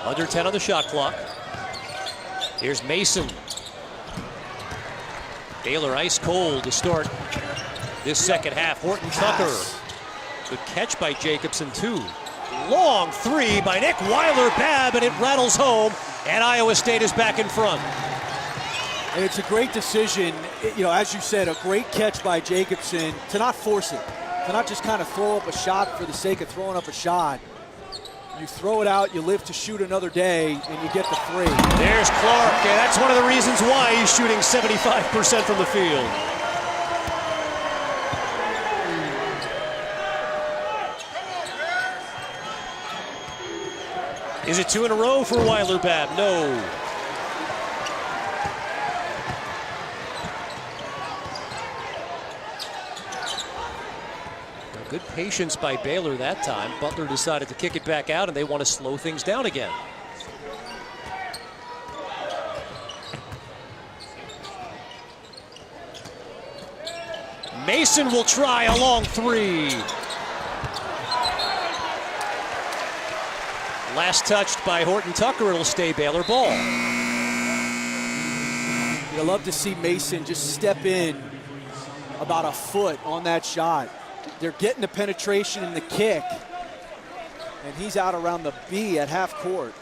[SPEAKER 1] Under 10 on the shot clock. Here's Mason. Baylor ice cold to start this second half. Horton Tucker. Good catch by Jacobson, too. Long three by Nick Weiler-Babb, and it rattles home, and Iowa State is back in front.
[SPEAKER 2] And it's a great decision, you know, as you said, a great catch by Jacobson to not force it, to not just kind of throw up a shot for the sake of throwing up a shot. You throw it out, you live to shoot another day, and you get the three.
[SPEAKER 1] There's Clark, and that's one of the reasons why he's shooting 75% from the field. Is it 2 in a row for Weiler-Babb? No. Good patience by Baylor that time. Butler decided to kick it back out, and they want to slow things down again. Mason will try a long three. Last touched by Horton Tucker. It'll stay Baylor ball.
[SPEAKER 2] You'd love to see Mason just step in about a foot on that shot. They're getting the penetration and the kick, and he's out around the B at half court.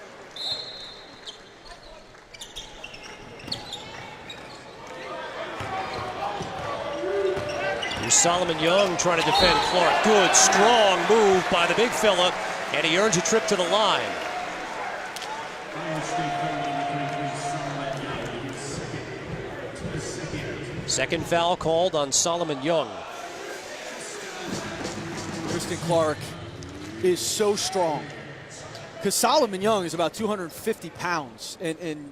[SPEAKER 1] Here's Solomon Young trying to defend Clark. Good, strong move by the big fella, and he earns a trip to the line. Second foul called on Solomon Young.
[SPEAKER 2] Kristen Clark is so strong because Solomon Young is about 250 pounds, and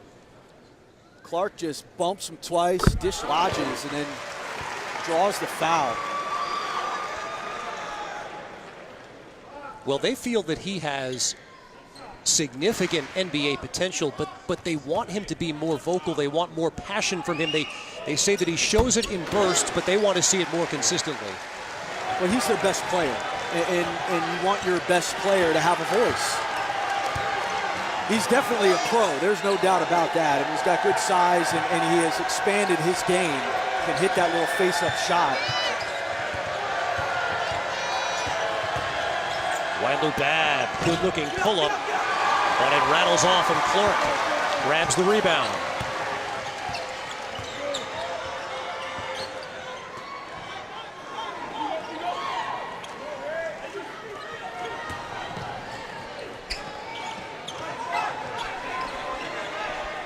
[SPEAKER 2] Clark just bumps him twice, dislodges, and then draws the foul.
[SPEAKER 1] Well, they feel that he has significant NBA potential, but they want him to be more vocal. They want more passion from him. They say that he shows it in bursts, but they want to see it more consistently.
[SPEAKER 2] Well, he's their best player, and you want your best player to have a voice. He's definitely a pro. There's no doubt about that. And he's got good size, and he has expanded his game. Can hit that little face-up shot.
[SPEAKER 1] Weiler-Babb, good-looking pull-up, but it rattles off, and Clark grabs the rebound.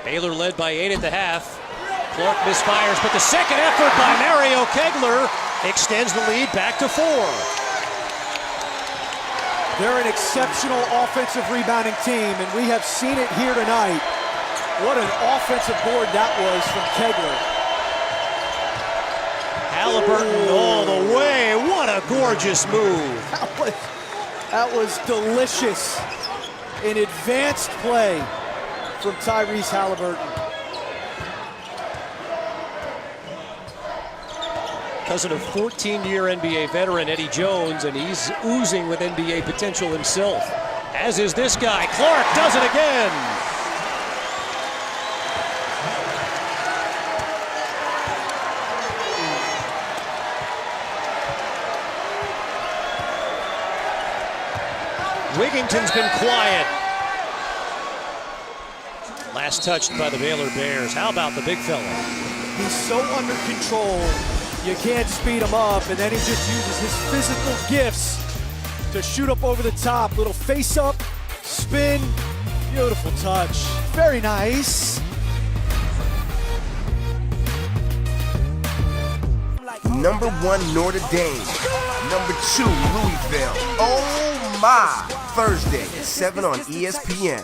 [SPEAKER 1] Baylor led by 8 at the half. Clark misfires, but the second effort by Mario Kegler extends the lead back to 4.
[SPEAKER 2] They're an exceptional offensive rebounding team, and we have seen it here tonight. What an offensive board that was from Kegler.
[SPEAKER 1] Halliburton all the way. What a gorgeous move.
[SPEAKER 2] That was delicious. An advanced play from Tyrese Halliburton.
[SPEAKER 1] Cousin of 14-year NBA veteran Eddie Jones, and he's oozing with NBA potential himself, as is this guy. Clark does it again. Wigginton's been quiet. Last touched by the Baylor Bears. How about the big fella?
[SPEAKER 2] He's so under control, you can't speed him up, and then he just uses his physical gifts to shoot up over the top. Little face up, spin, beautiful touch. Very nice.
[SPEAKER 4] Number 1, Notre Dame. Number 2, Louisville. Oh my! Thursday at 7 on ESPN.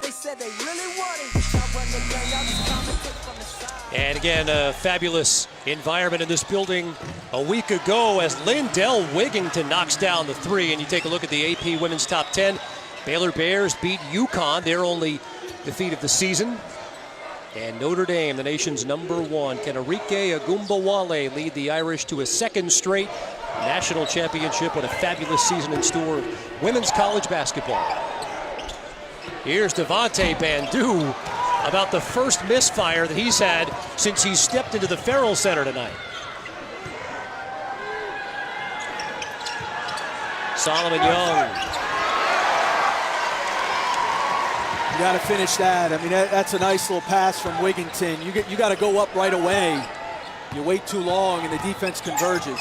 [SPEAKER 1] And again, a fabulous environment in this building a week ago as Lindell Wigington knocks down the three. And you take a look at the AP Women's Top 10. Baylor Bears beat UConn, their only defeat of the season. And Notre Dame, the nation's number 1. Can Arike Agumbawale lead the Irish to a second straight national championship? What a fabulous season in store of women's college basketball. Here's Devontae Bandu about the first misfire that he's had since he stepped into the Farrell Center tonight. Solomon Young.
[SPEAKER 2] You got to finish that. I mean, that's a nice little pass from Wigington. You got to go up right away. You wait too long, and the defense converges.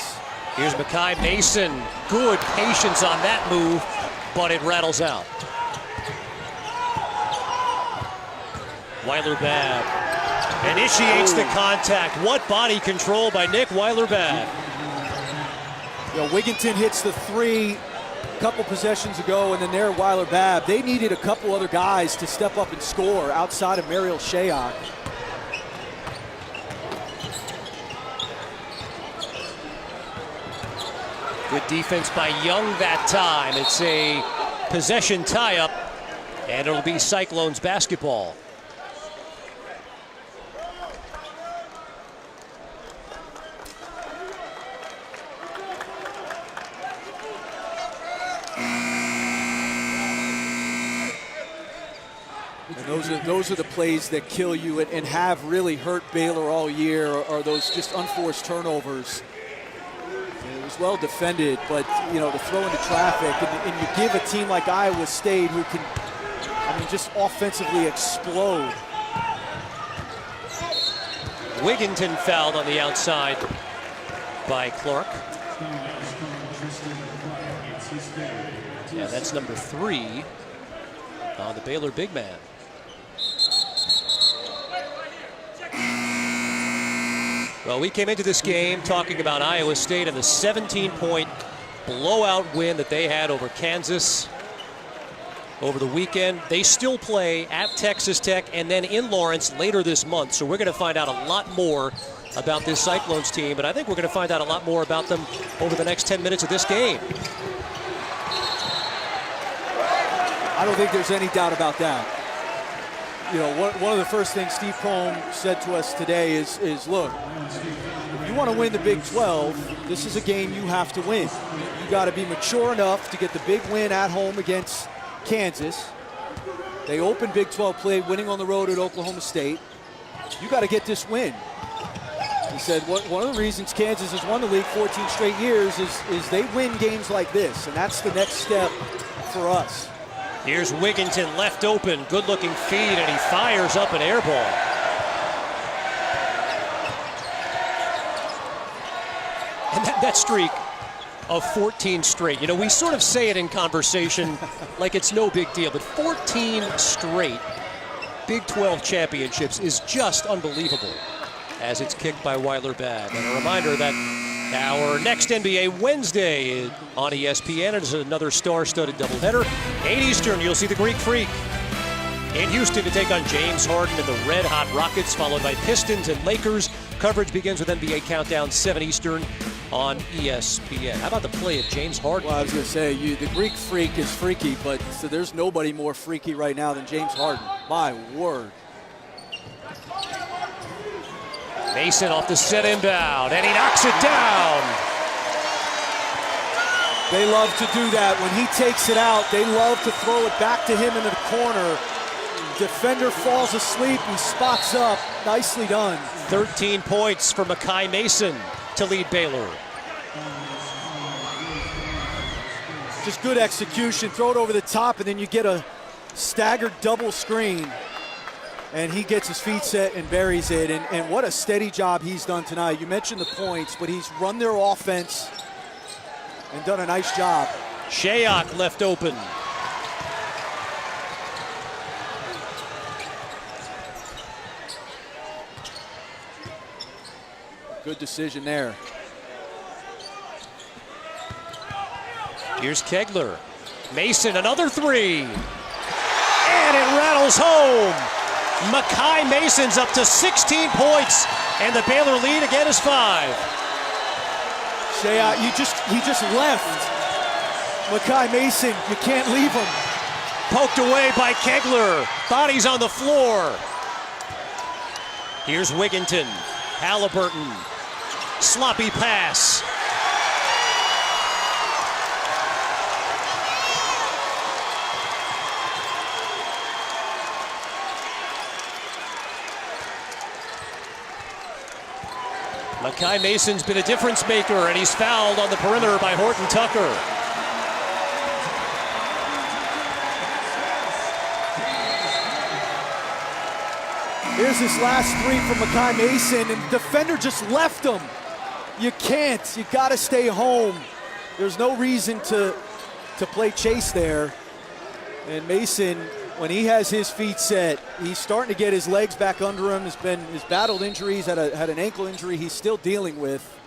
[SPEAKER 1] Here's Makai Mason. Good patience on that move, but it rattles out. Weiler-Babb initiates the contact. What body control by Nick Weiler-Babb.
[SPEAKER 2] You know, Wigington hits the three a couple possessions ago, and then there Weiler-Babb. They needed a couple other guys to step up and score outside of Mariel Shayok.
[SPEAKER 1] Good defense by Young that time. It's a possession tie-up, and it'll be Cyclones basketball.
[SPEAKER 2] And those are the plays that kill you and have really hurt Baylor all year, are those just unforced turnovers. It was well defended, but you know, to throw into traffic, and you give a team like Iowa State who can, I mean, just offensively explode.
[SPEAKER 1] Wigington fouled on the outside by Clark. Yeah, that's number 3 on the Baylor big man. Well, we came into this game talking about Iowa State and the 17-point blowout win that they had over Kansas over the weekend. They still play at Texas Tech and then in Lawrence later this month. So we're going to find out a lot more about this Cyclones team, but I think we're going to find out a lot more about them over the next 10 minutes of this game.
[SPEAKER 2] I don't think there's any doubt about that. You know, one of the first things Steve Cohn said to us today is look, if you want to win the Big 12, this is a game you have to win. You got to be mature enough to get the big win at home against Kansas. They opened Big 12 play winning on the road at Oklahoma State. You got to get this win. He said one of the reasons Kansas has won the league 14 straight years is they win games like this, and that's the next step for us.
[SPEAKER 1] Here's Wigington left open, good-looking feed, and he fires up an air ball. And that streak of 14 straight, you know, we sort of say it in conversation like it's no big deal, but 14 straight Big 12 championships is just unbelievable as it's kicked by Weiler-Babb. And a reminder that our next NBA Wednesday on ESPN is another star-studded doubleheader. 8 Eastern, you'll see the Greek Freak in Houston to take on James Harden and the Red Hot Rockets, followed by Pistons and Lakers. Coverage begins with NBA Countdown, 7 Eastern on ESPN. How about the play of James Harden?
[SPEAKER 2] Well, I was going to say, the Greek Freak is freaky, but so there's nobody more freaky right now than James Harden. My word.
[SPEAKER 1] Mason off the set inbound, and he knocks it down.
[SPEAKER 2] They love to do that. When he takes it out, they love to throw it back to him into the corner. Defender falls asleep, he spots up. Nicely done.
[SPEAKER 1] 13 points for Makai Mason to lead Baylor.
[SPEAKER 2] Just good execution. Throw it over the top, and then you get a staggered double screen. and he gets his feet set and buries it. And what a steady job he's done tonight. You mentioned the points, but he's run their offense and done a nice job.
[SPEAKER 1] Shayok left open.
[SPEAKER 2] Good decision there.
[SPEAKER 1] Here's Kegler. Mason, another three. And it rattles home. Makai Mason's up to 16 points, and the Baylor lead again is 5.
[SPEAKER 2] Shayok, he just left. Makai Mason, you can't leave him.
[SPEAKER 1] Poked away by Kegler. Body's on the floor. Here's Wigginton. Halliburton. Sloppy pass. Makai Mason's been a difference maker, and he's fouled on the perimeter by Horton Tucker.
[SPEAKER 2] Here's this last three from Makai Mason, and the defender just left him. You can't. You got to stay home. There's no reason to play chase there. And Mason, when he has his feet set, he's starting to get his legs back under him. He's battled injuries, had an ankle injury he's still dealing with,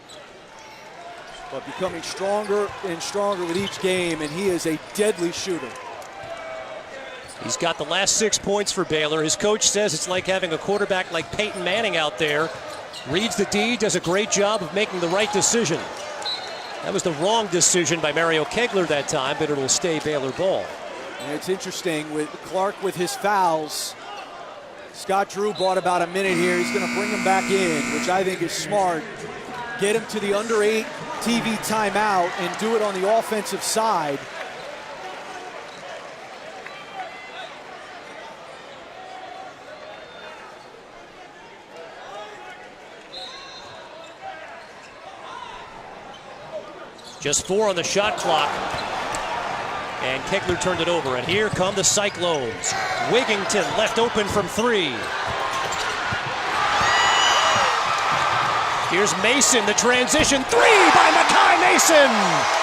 [SPEAKER 2] but becoming stronger and stronger with each game, and he is a deadly shooter.
[SPEAKER 1] He's got the last 6 points for Baylor. His coach says it's like having a quarterback like Peyton Manning out there. Reads the D, does a great job of making the right decision. That was the wrong decision by Mario Kegler that time, but it'll stay Baylor ball.
[SPEAKER 2] And it's interesting with Clark with his fouls. Scott Drew bought about a minute here. He's going to bring him back in, which I think is smart. Get him to the under 8 TV timeout and do it on the offensive side.
[SPEAKER 1] Just 4 on the shot clock. And Kegler turned it over. And here come the Cyclones. Wigginton left open from 3. Here's Mason, the transition 3 by Makai Mason.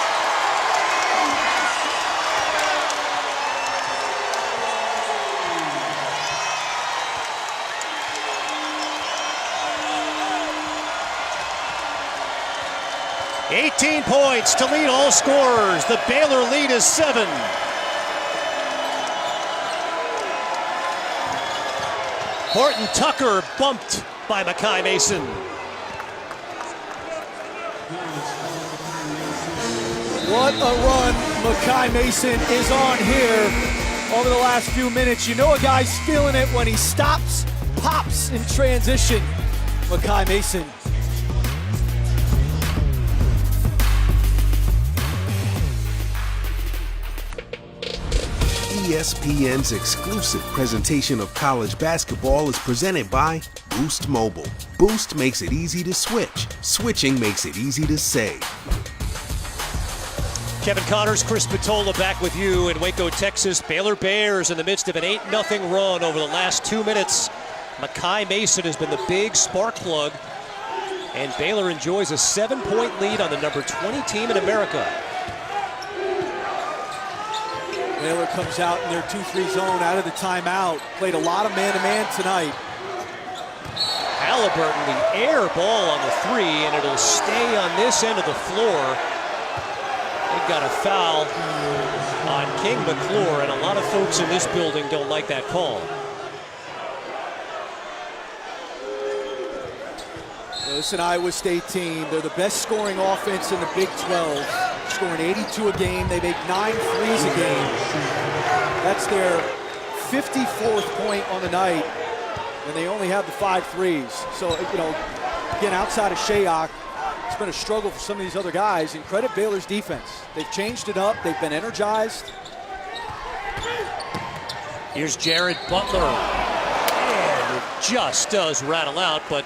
[SPEAKER 1] 18 points to lead all scorers. The Baylor lead is 7. Horton Tucker bumped by Makai Mason.
[SPEAKER 2] What a run Makai Mason is on here over the last few minutes. You know a guy's feeling it when he stops, pops in transition. Makai Mason.
[SPEAKER 3] ESPN's exclusive presentation of college basketball is presented by Boost Mobile. Boost makes it easy to switch. Switching makes it easy to save.
[SPEAKER 1] Kevin Connors, Chris Patola back with you in Waco, Texas. Baylor Bears in the midst of an 8-0 run over the last 2 minutes. Makai Mason has been the big spark plug, and Baylor enjoys a 7-point lead on the number 20 team in America.
[SPEAKER 2] Baylor comes out in their 2-3 zone out of the timeout. Played a lot of man-to-man tonight.
[SPEAKER 1] Halliburton, the air ball on the 3, and it'll stay on this end of the floor. They've got a foul on King McClure, and a lot of folks in this building don't like that call.
[SPEAKER 2] This is an Iowa State team. They're the best scoring offense in the Big 12. Scoring 82 a game. They make 9 threes a game. That's their 54th point on the night, and they only have the 5 threes. So, you know, again, outside of Shayok, it's been a struggle for some of these other guys, and credit Baylor's defense. They've changed it up. They've been energized.
[SPEAKER 1] Here's Jared Butler. And it just does rattle out, but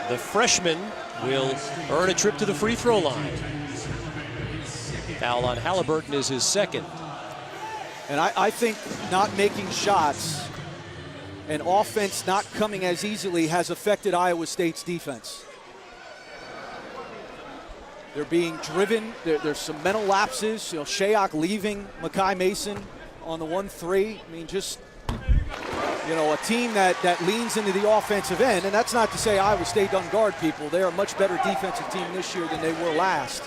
[SPEAKER 1] the freshman will earn a trip to the free throw line. Foul on Halliburton is his second.
[SPEAKER 2] And I think not making shots and offense not coming as easily has affected Iowa State's defense. They're being driven. There's some mental lapses. You know, Shayok leaving Makai Mason on the 1-3. I mean, just, you know, a team that leans into the offensive end. And that's not to say Iowa State doesn't guard people. They're a much better defensive team this year than they were last.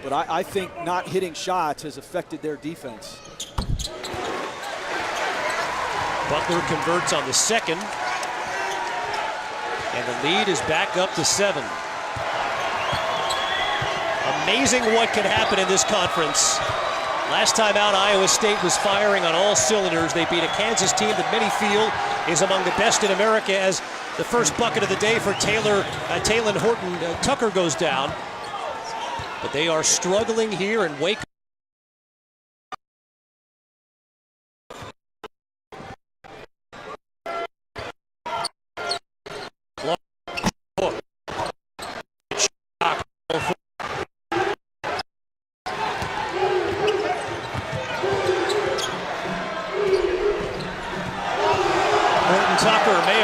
[SPEAKER 2] But I think not hitting shots has affected their defense.
[SPEAKER 1] Butler converts on the second. And the lead is back up to 7. Amazing what can happen in this conference. Last time out, Iowa State was firing on all cylinders. They beat a Kansas team that many feel is among the best in America, as the first bucket of the day for Taylon Horton Tucker goes down. But they are struggling here in Waco.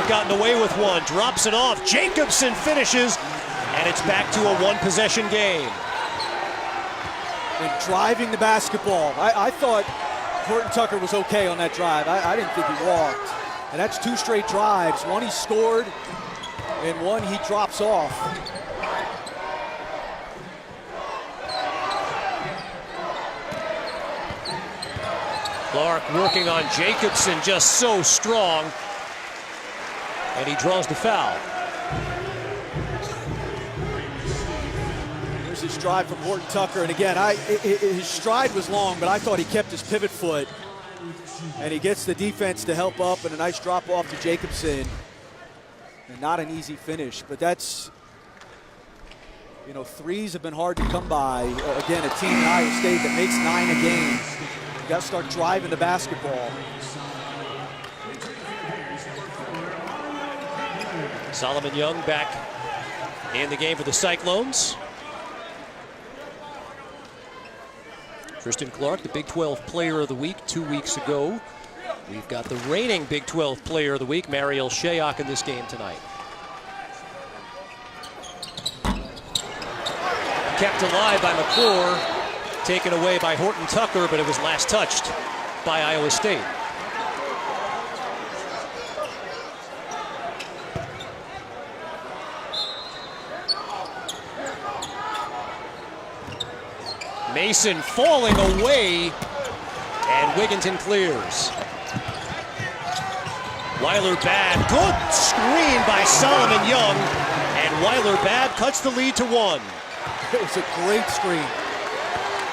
[SPEAKER 1] Gotten away with one, drops it off. Jacobson finishes, and it's back to a one-possession game.
[SPEAKER 2] And driving the basketball. I thought Horton Tucker was okay on that drive. I didn't think he walked. And that's 2 straight drives. One he scored, and one he drops off.
[SPEAKER 1] Clark working on Jacobson, just so strong. And he draws the foul.
[SPEAKER 2] Here's his stride from Horton Tucker. And again, his stride was long, but I thought he kept his pivot foot. And he gets the defense to help up, and a nice drop off to Jacobson. And not an easy finish, but that's, you know, threes have been hard to come by. Again, a team in Iowa State that makes 9 a game. You got to start driving the basketball.
[SPEAKER 1] Solomon Young back in the game for the Cyclones. Tristan Clark, the Big 12 Player of the Week 2 weeks ago. We've got the reigning Big 12 Player of the Week, Mariel Shayok, in this game tonight. Kept alive by McClure, taken away by Horton Tucker, but it was last touched by Iowa State. Mason falling away, and Wigginton clears. Weiler-Babb, good screen by Solomon Young, and Weiler-Babb cuts the lead to 1.
[SPEAKER 2] It was a great screen.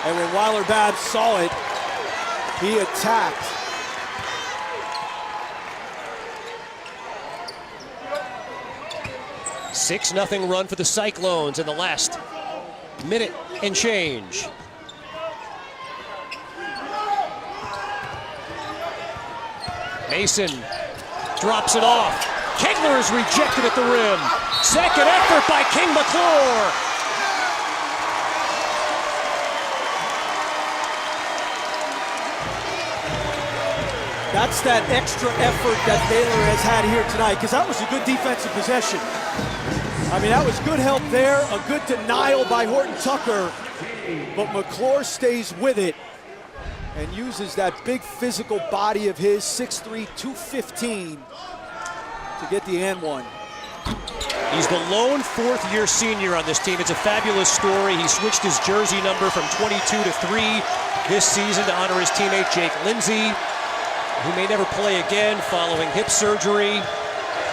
[SPEAKER 2] And when Weiler-Babb saw it, he attacked.
[SPEAKER 1] A 6-0 run for the Cyclones in the last minute and change. Mason drops it off. Kegler is rejected at the rim. Second effort by King McClure.
[SPEAKER 2] That's that extra effort that Baylor has had here tonight, because that was a good defensive possession. I mean, that was good help there, a good denial by Horton Tucker, but McClure stays with it and uses that big physical body of his, 6'3", 215, to get the and one.
[SPEAKER 1] He's the lone fourth-year senior on this team. It's a fabulous story. He switched his jersey number from 22 to 3 this season to honor his teammate Jake Lindsey, who may never play again following hip surgery.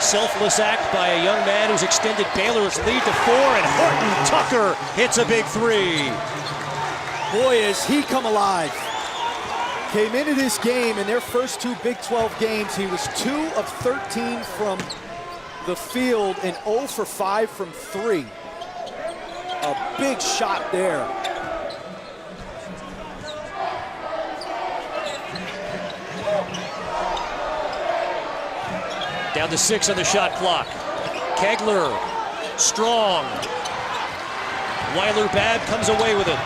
[SPEAKER 1] Selfless act by a young man who's extended Baylor's lead to 4, and Horton Tucker hits a big 3.
[SPEAKER 2] Boy, has he come alive. Came into this game, in their first 2 Big 12 games, he was 2 of 13 from the field and 0 for 5 from 3. A big shot there.
[SPEAKER 1] Down to 6 on the shot clock. Kegler, strong. Weiler-Babb comes away with it.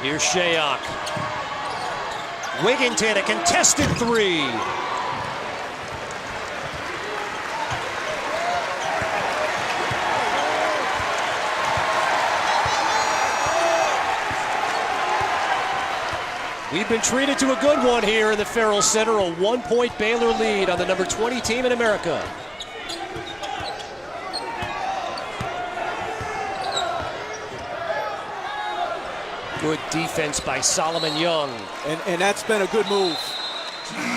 [SPEAKER 1] Here's Shayok. Wigginton, a contested three. We've been treated to a good one here in the Farrell Center, a 1-point Baylor lead on the number 20 team in America. Good defense by Solomon Young.
[SPEAKER 2] And that's been a good move.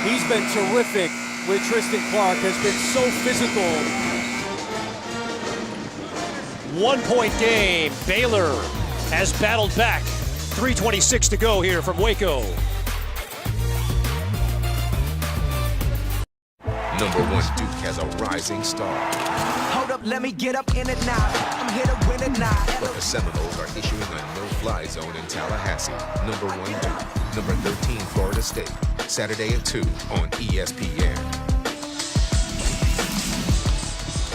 [SPEAKER 2] He's been terrific with Tristan Clark, has been so physical.
[SPEAKER 1] 1-point game. Baylor has battled back. 3:26 to go here from Waco.
[SPEAKER 5] Number 1 Duke has a rising star.
[SPEAKER 6] Hold up, let me get up in it now. I'm here to win it now.
[SPEAKER 5] But the Seminoles are issuing a no-fly zone in Tallahassee. Number 1 Duke, number 13 Florida State. Saturday at 2 on ESPN.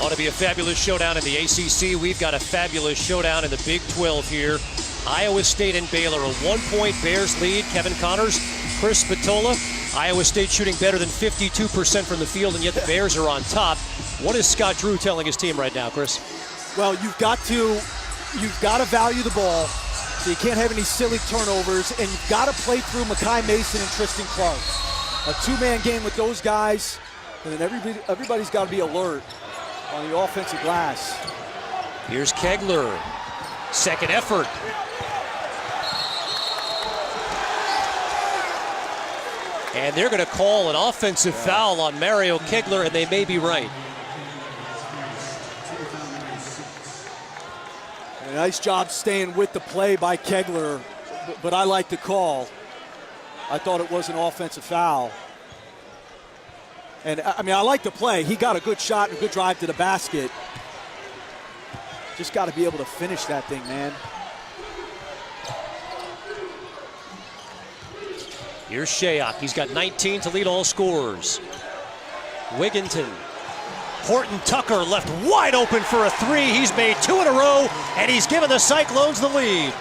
[SPEAKER 1] Ought to be a fabulous showdown in the ACC. We've got a fabulous showdown in the Big 12 here. Iowa State and Baylor, a 1-point Bears lead. Kevin Connors, Chris Spatola. Iowa State shooting better than 52% from the field, and yet the Bears are on top. What is Scott Drew telling his team right now, Chris?
[SPEAKER 2] Well, you've got to value the ball, so you can't have any silly turnovers, and you've got to play through Makai Mason and Tristan Clark. A two-man game with those guys, and then everybody's got to be alert on the offensive glass.
[SPEAKER 1] Here's Kegler. Second effort. And they're going to call an offensive foul on Mario Kegler, and they may be right.
[SPEAKER 2] A nice job staying with the play by Kegler, but I like the call. I thought it was an offensive foul. And I mean, I like the play. He got a good shot and a good drive to the basket. Just got to be able to finish that thing, man.
[SPEAKER 1] Here's Shayok. He's got 19 to lead all scorers. Wigginton. Horton Tucker left wide open for a three. He's made 2 in a row, and he's given the Cyclones the lead.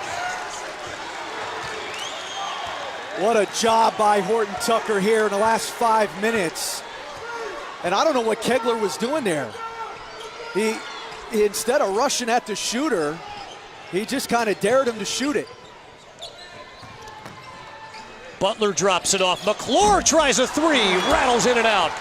[SPEAKER 2] What a job by Horton Tucker here in the last 5 minutes. And I don't know what Kegler was doing there. He instead of rushing at the shooter, he just kind of dared him to shoot it.
[SPEAKER 1] Butler drops it off. McClure tries a three, rattles in and out.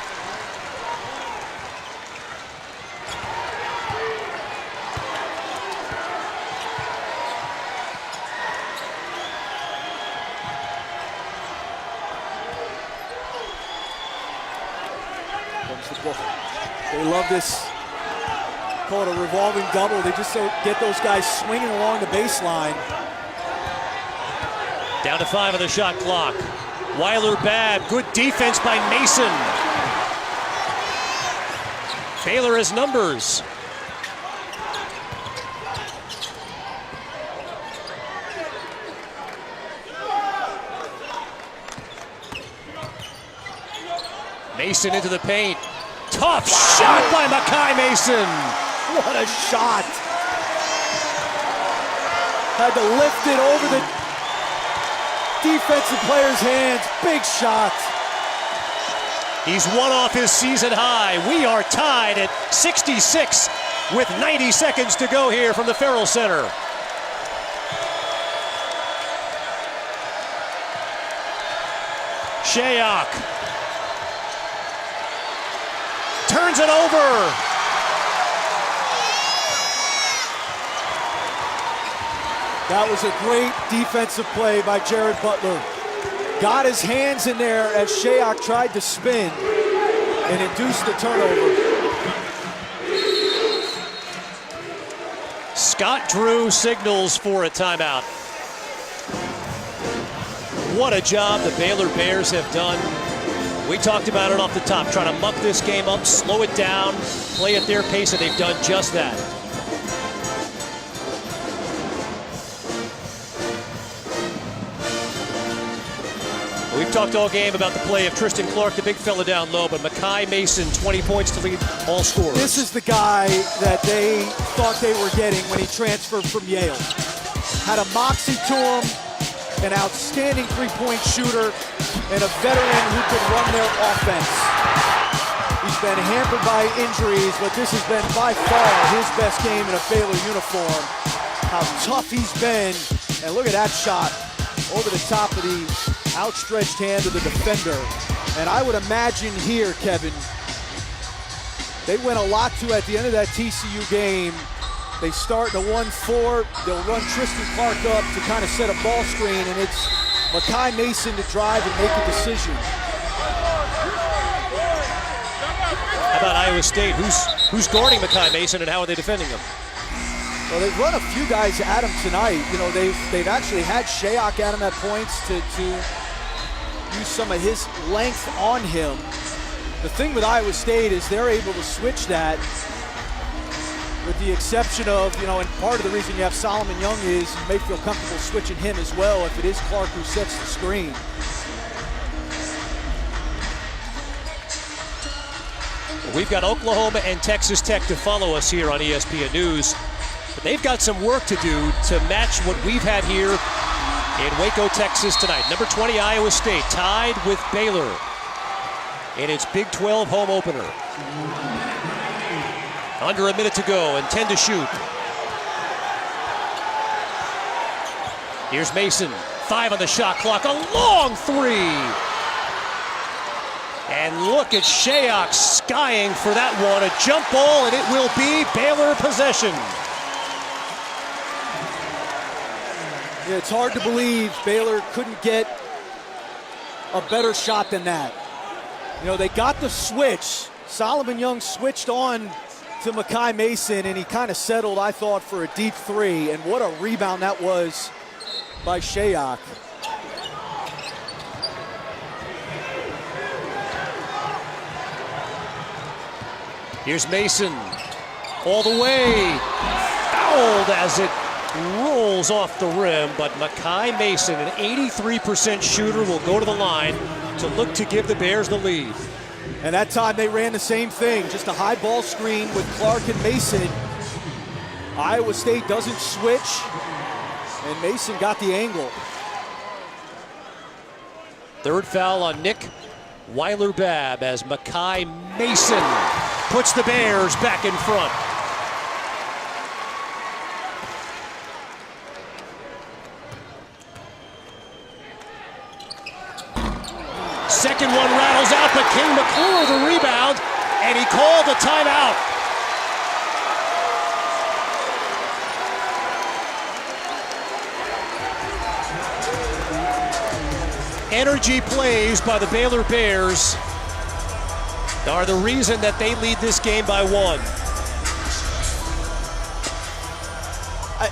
[SPEAKER 2] They love this, call it a revolving double. They just get those guys swinging along the baseline.
[SPEAKER 1] Down to 5 on the shot clock. Weiler-Babb, good defense by Mason. Baylor has numbers. Mason into the paint. Tough shot by Makai Mason.
[SPEAKER 2] What a shot. Had to lift it over the defensive player's hands. Big shot.
[SPEAKER 1] He's one off his season high. We are tied at 66 with 90 seconds to go here from the Farrell Center. Shayok turns it over.
[SPEAKER 2] That was a great defensive play by Jared Butler. Got his hands in there as Shayok tried to spin and induced the turnover.
[SPEAKER 1] Scott Drew signals for a timeout. What a job the Baylor Bears have done. We talked about it off the top, trying to muck this game up, slow it down, play at their pace, and they've done just that. We've talked all game about the play of Tristan Clark, the big fella down low, but Makai Mason, 20 points to lead all scorers.
[SPEAKER 2] This is the guy that they thought they were getting when he transferred from Yale. Had a moxie to him, an outstanding three-point shooter, and a veteran who could run their offense. He's been hampered by injuries, but this has been by far his best game in a Baylor uniform. How tough he's been, and look at that shot over the top of the outstretched hand of the defender. And I would imagine here, Kevin, they went a lot to at the end of that TCU game. They start in a 1-4. They'll run Tristan Clark up to kind of set a ball screen, and it's Makai Mason to drive and make a decision.
[SPEAKER 1] How about Iowa State? Who's guarding Makai Mason, and how are they defending him?
[SPEAKER 2] Well, they've run a few guys at him tonight. You know, they've actually had Shayok at him at points to use some of his length on him. The thing with Iowa State is they're able to switch that, with the exception of, you know, and part of the reason you have Solomon Young is you may feel comfortable switching him as well if it is Clark who sets the screen.
[SPEAKER 1] We've got Oklahoma and Texas Tech to follow us here on ESPN News. But they've got some work to do to match what we've had here in Waco, Texas tonight. Number 20, Iowa State, tied with Baylor in its Big 12 home opener. Under a minute to go and 10 to shoot. Here's Mason, 5 on the shot clock, a long three. And look at Shayok skying for that one, a jump ball, and it will be Baylor possession.
[SPEAKER 2] Yeah, it's hard to believe Baylor couldn't get a better shot than that. You know, they got the switch. Solomon Young switched on to Makai Mason, and he kind of settled, I thought, for a deep three. And what a rebound that was by Shayok.
[SPEAKER 1] Here's Mason, all the way, fouled as it rolls off the rim, but Makai Mason, an 83% shooter, will go to the line to look to give the Bears the lead.
[SPEAKER 2] And that time they ran the same thing, just a high ball screen with Clark and Mason. Iowa State doesn't switch, and Mason got the angle.
[SPEAKER 1] Third foul on Nick Weiler-Babb as Makai Mason puts the Bears back in front. Second one rattles out, but King McClure the rebound, and he called a timeout. Energy plays by the Baylor Bears are the reason that they lead this game by 1.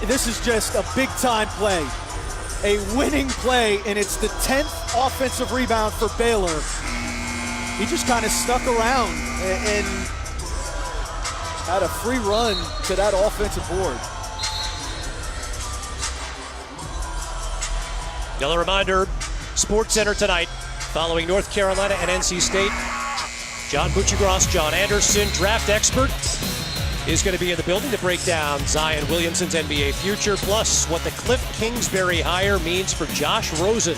[SPEAKER 2] This is just a big-time play. A winning play, and it's the 10th offensive rebound for Baylor. He just kind of stuck around and had a free run to that offensive board.
[SPEAKER 1] Another reminder, Sports Center tonight, following North Carolina and NC State. John Buccigross, John Anderson, draft expert, is going to be in the building to break down Zion Williamson's NBA future, plus what the Cliff Kingsbury hire means for Josh Rosen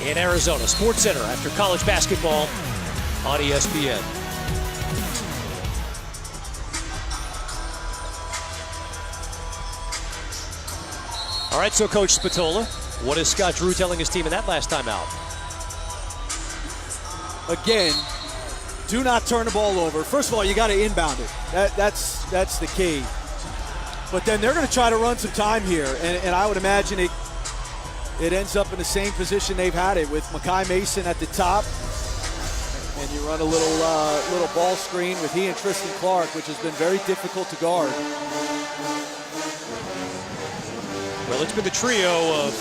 [SPEAKER 1] in Arizona. Sports Center after college basketball on ESPN. All right, so Coach Spatola, what is Scott Drew telling his team in that last time out?
[SPEAKER 2] Again, do not turn the ball over. First of all, you got to inbound it. That's the key. But then they're going to try to run some time here, and I would imagine it ends up in the same position they've had it, with Makai Mason at the top, and you run a little ball screen with he and Tristan Clark, which has been very difficult to guard.
[SPEAKER 1] Well, it's been the trio of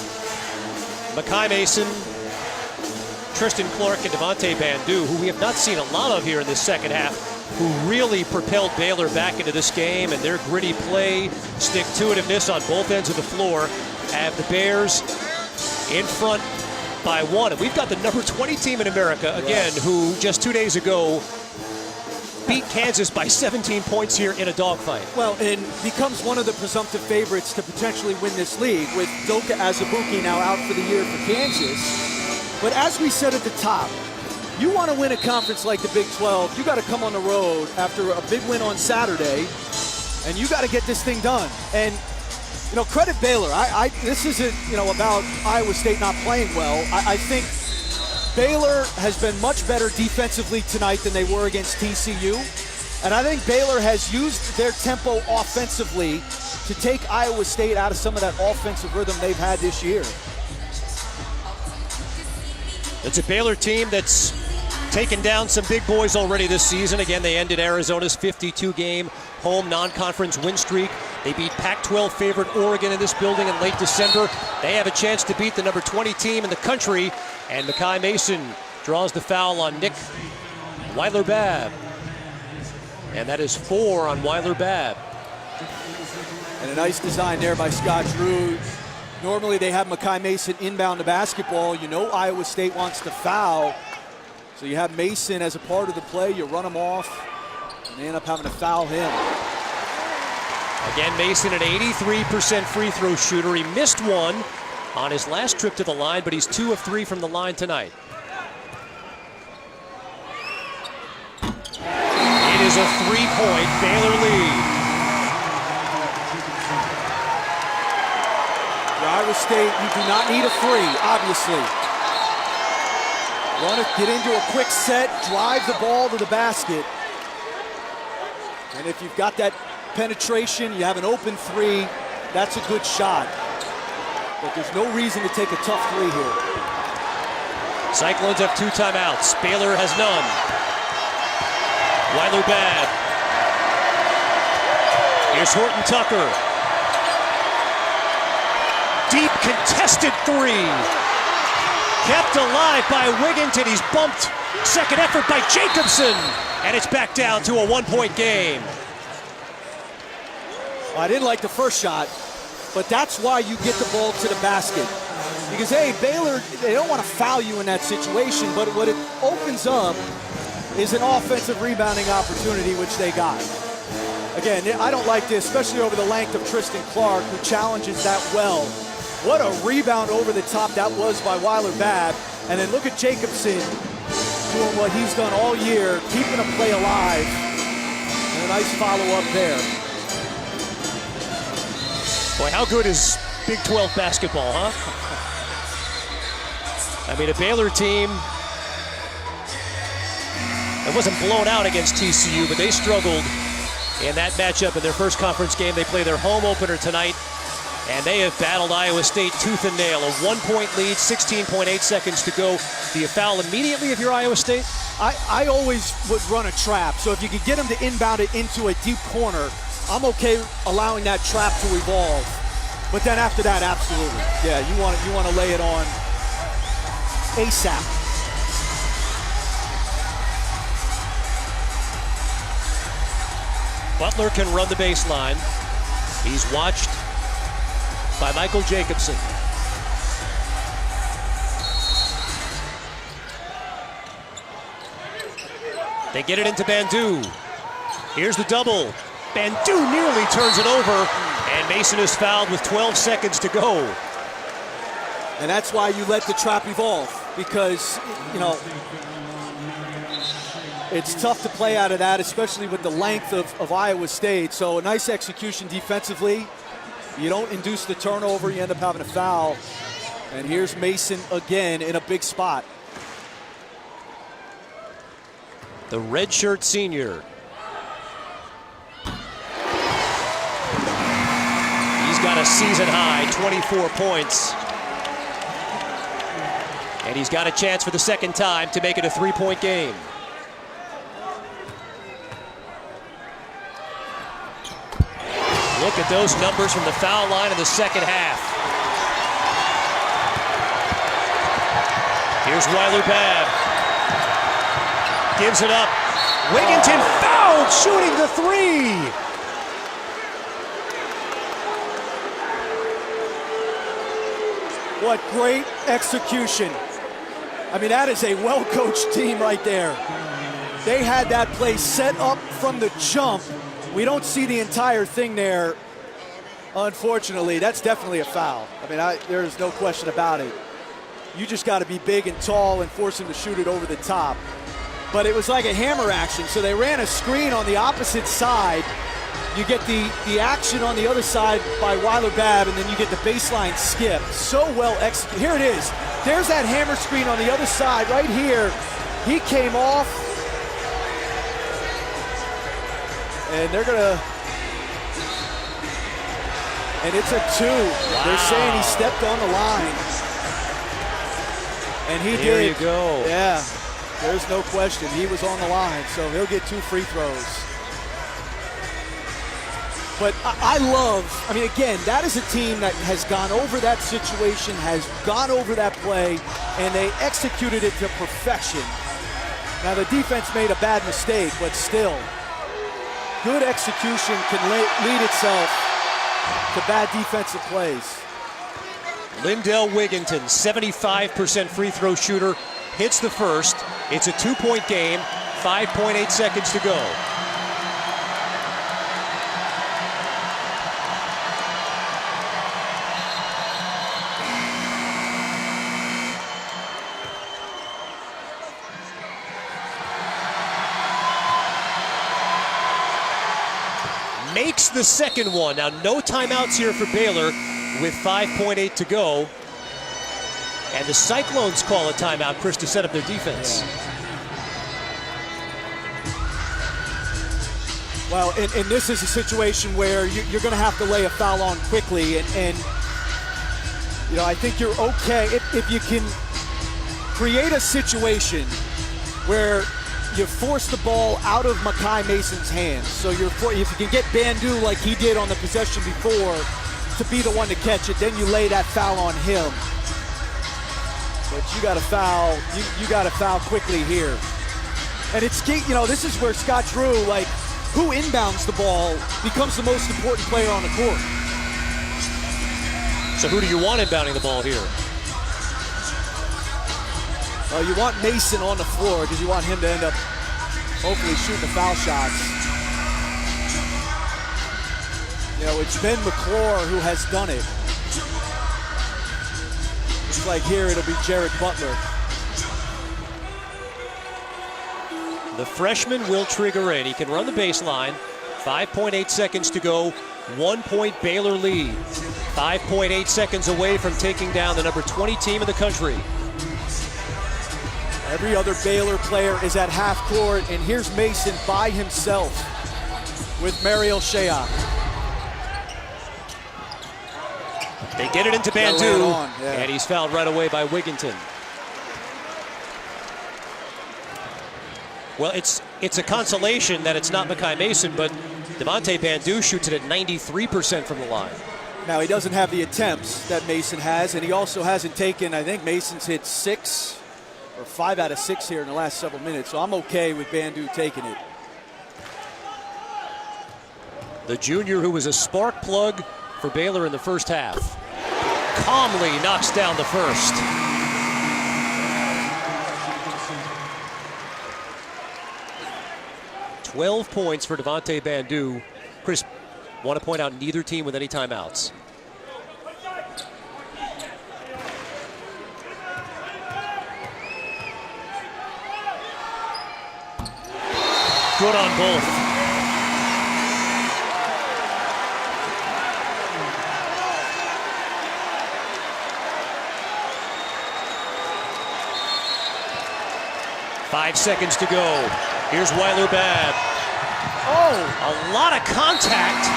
[SPEAKER 1] Makai Mason, Tristan Clark, and Devontae Bandu, who we have not seen a lot of here in this second half, who really propelled Baylor back into this game, and their gritty play, stick-to-itiveness on both ends of the floor have the Bears in front by 1. And we've got the number 20 team in America, again, who just 2 days ago beat Kansas by 17 points here in a dogfight.
[SPEAKER 2] Well, and becomes one of the presumptive favorites to potentially win this league with Doka Azubuike now out for the year for Kansas. But as we said at the top, you want to win a conference like the Big 12, you got to come on the road after a big win on Saturday, and you got to get this thing done. And you know, credit Baylor. This isn't, you know, about Iowa State not playing well. I think Baylor has been much better defensively tonight than they were against TCU. And I think Baylor has used their tempo offensively to take Iowa State out of some of that offensive rhythm they've had this year.
[SPEAKER 1] It's a Baylor team that's taken down some big boys already this season. Again, they ended Arizona's 52-game home non-conference win streak. They beat Pac-12 favorite Oregon in this building in late December. They have a chance to beat the number 20 team in the country. And Makai Mason draws the foul on Nick Weiler-Babb. And that is 4 on Weiler-Babb.
[SPEAKER 2] And a nice design there by Scott Drew. Normally they have Makai Mason inbound the basketball. You know Iowa State wants to foul. So you have Mason as a part of the play. You run him off, and they end up having to foul him.
[SPEAKER 1] Again, Mason, an 83% free throw shooter. He missed one on his last trip to the line, but he's 2 of 3 from the line tonight. It is a 3-point Baylor lead.
[SPEAKER 2] For Iowa State, you do not need a three, obviously. Want to get into a quick set, drive the ball to the basket. And if you've got that penetration, you have an open three, that's a good shot. But there's no reason to take a tough three here.
[SPEAKER 1] Cyclones have 2 timeouts. Baylor has none. Weiler-Babb. Here's Horton Tucker. Deep contested three. Kept alive by Wigginton. He's bumped. Second effort by Jacobson. And it's back down to a 1-point game.
[SPEAKER 2] I didn't like the first shot, but that's why you get the ball to the basket. Because, hey, Baylor, they don't want to foul you in that situation, but what it opens up is an offensive rebounding opportunity, which they got. Again, I don't like this, especially over the length of Tristan Clark, who challenges that well. What a rebound over the top that was by Weiler-Babb. And then look at Jacobson doing what he's done all year, keeping a play alive. And a nice follow-up there.
[SPEAKER 1] Boy, how good is Big 12 basketball, huh? I mean, a Baylor team that wasn't blown out against TCU, but they struggled in that matchup in their first conference game. They play their home opener tonight, and they have battled Iowa State tooth and nail. A 1-point lead, 16.8 seconds to go. Do you foul immediately if you're Iowa State?
[SPEAKER 2] I always would run a trap, so if you could get them to inbound it into a deep corner, I'm okay allowing that trap to evolve. But then after that, absolutely. Yeah, you want to lay it on ASAP.
[SPEAKER 1] Butler can run the baseline. He's watched by Michael Jacobson. They get it into Bandu. Here's the double. Bandu nearly turns it over, and Mason is fouled with 12 seconds to go.
[SPEAKER 2] And that's why you let the trap evolve, because, you know, it's tough to play out of that, especially with the length of Iowa State. So a nice execution defensively. You don't induce the turnover, you end up having a foul. And here's Mason again in a big spot.
[SPEAKER 1] The redshirt senior. He's got a season high, 24 points. And he's got a chance for the second time to make it a 3-point game. Look at those numbers from the foul line in the second half. Here's Weiler-Babb. Gives it up. Wigginton fouled, shooting the three.
[SPEAKER 2] What great execution. I mean, that is a well-coached team right there. they had that play set up from the jump. We don't see the entire thing there, unfortunately. That's definitely a foul. I mean, there's no question about it. You just got to be big and tall and force him to shoot it over the top. But it was like a hammer action, so they ran a screen on the opposite side. You get the action on the other side by Weiler Babb, and then you get the baseline skip. So well executed. Here it is. There's that hammer screen on the other side right here. He came off, and they're gonna, and it's a 2. Wow. They're saying he stepped on the line. And he did.
[SPEAKER 1] There you go.
[SPEAKER 2] Yeah, there's no question. He was on the line, so he'll get 2 free throws. But I mean, again, that is a team that has gone over that situation, has gone over that play, and they executed it to perfection. Now, the defense made a bad mistake, but still, good execution can lead itself to bad defensive plays.
[SPEAKER 1] Lindell Wigginton, 75% free throw shooter, hits the first. It's a 2-point game, 5.8 seconds to go. Makes the second one. Now, no timeouts here for Baylor with 5.8 to go. And the Cyclones call a timeout, Chris, to set up their defense.
[SPEAKER 2] Well, and this is a situation where you're going to have to lay a foul on quickly. And you know, I think you're okay if you can create a situation where you force the ball out of Makai Mason's hands. So if you can get Bandu like he did on the possession before to be the one to catch it, then you lay that foul on him. But you got to foul. You got to foul quickly here. And it's, you know, this is where Scott Drew, like, who inbounds the ball becomes the most important player on the court.
[SPEAKER 1] So who do you want inbounding the ball here?
[SPEAKER 2] Well, you want Mason on the floor because you want him to end up hopefully shooting the foul shots. You know, it's Ben McClure who has done it. Looks like here it'll be Jared Butler.
[SPEAKER 1] The freshman will trigger in. He can run the baseline. 5.8 seconds to go. 1-point Baylor lead. 5.8 seconds away from taking down the number 20 team in the country.
[SPEAKER 2] Every other Baylor player is at half court, and here's Mason by himself with Mariel Shayok.
[SPEAKER 1] They get it into Bandu, and he's fouled right away by Wigginton. Well, it's a consolation that it's not Makai Mason, but Devontae Bandu shoots it at 93% from the line.
[SPEAKER 2] Now, he doesn't have the attempts that Mason has, and he also hasn't taken, I think Mason's hit 6 or 5 out of 6 here in the last several minutes, so I'm okay with Bandu taking it.
[SPEAKER 1] The junior who was a spark plug for Baylor in the first half. Calmly knocks down the first. $12 points for Devontae Bandu. Chris, want to point out neither team with any timeouts. Good on both. Five seconds to go. Here's Weiler Babb. Oh, a lot of contact.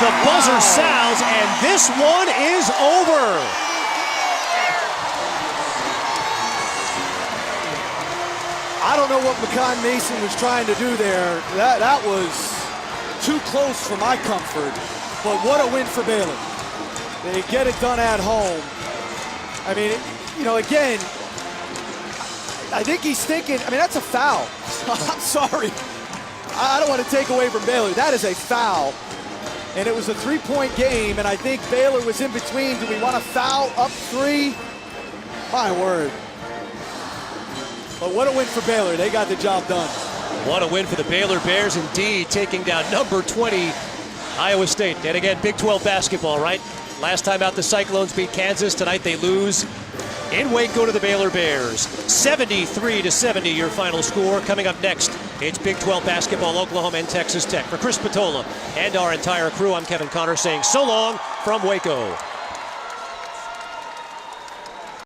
[SPEAKER 1] The buzzer sounds, and this one is over.
[SPEAKER 2] I don't know what Makai Mason was trying to do there. That was too close for my comfort, but what a win for Baylor. They get it done at home. I mean, you know, again, I think he's thinking, I mean, that's a foul. I'm sorry. I don't want to take away from Baylor. That is a foul. And it was a 3-point game, and I think Baylor was in between. Do we want to foul up 3? My word. But what a win for Baylor. They got the job done.
[SPEAKER 1] What a win for the Baylor Bears indeed, taking down number 20 Iowa State. And again, Big 12 basketball, right? Last time out the Cyclones beat Kansas. Tonight they lose in Waco to the Baylor Bears. 73-70 your final score. Coming up next, it's Big 12 basketball, Oklahoma and Texas Tech. For Chris Patola and our entire crew, I'm Kevin Connor saying so long from Waco.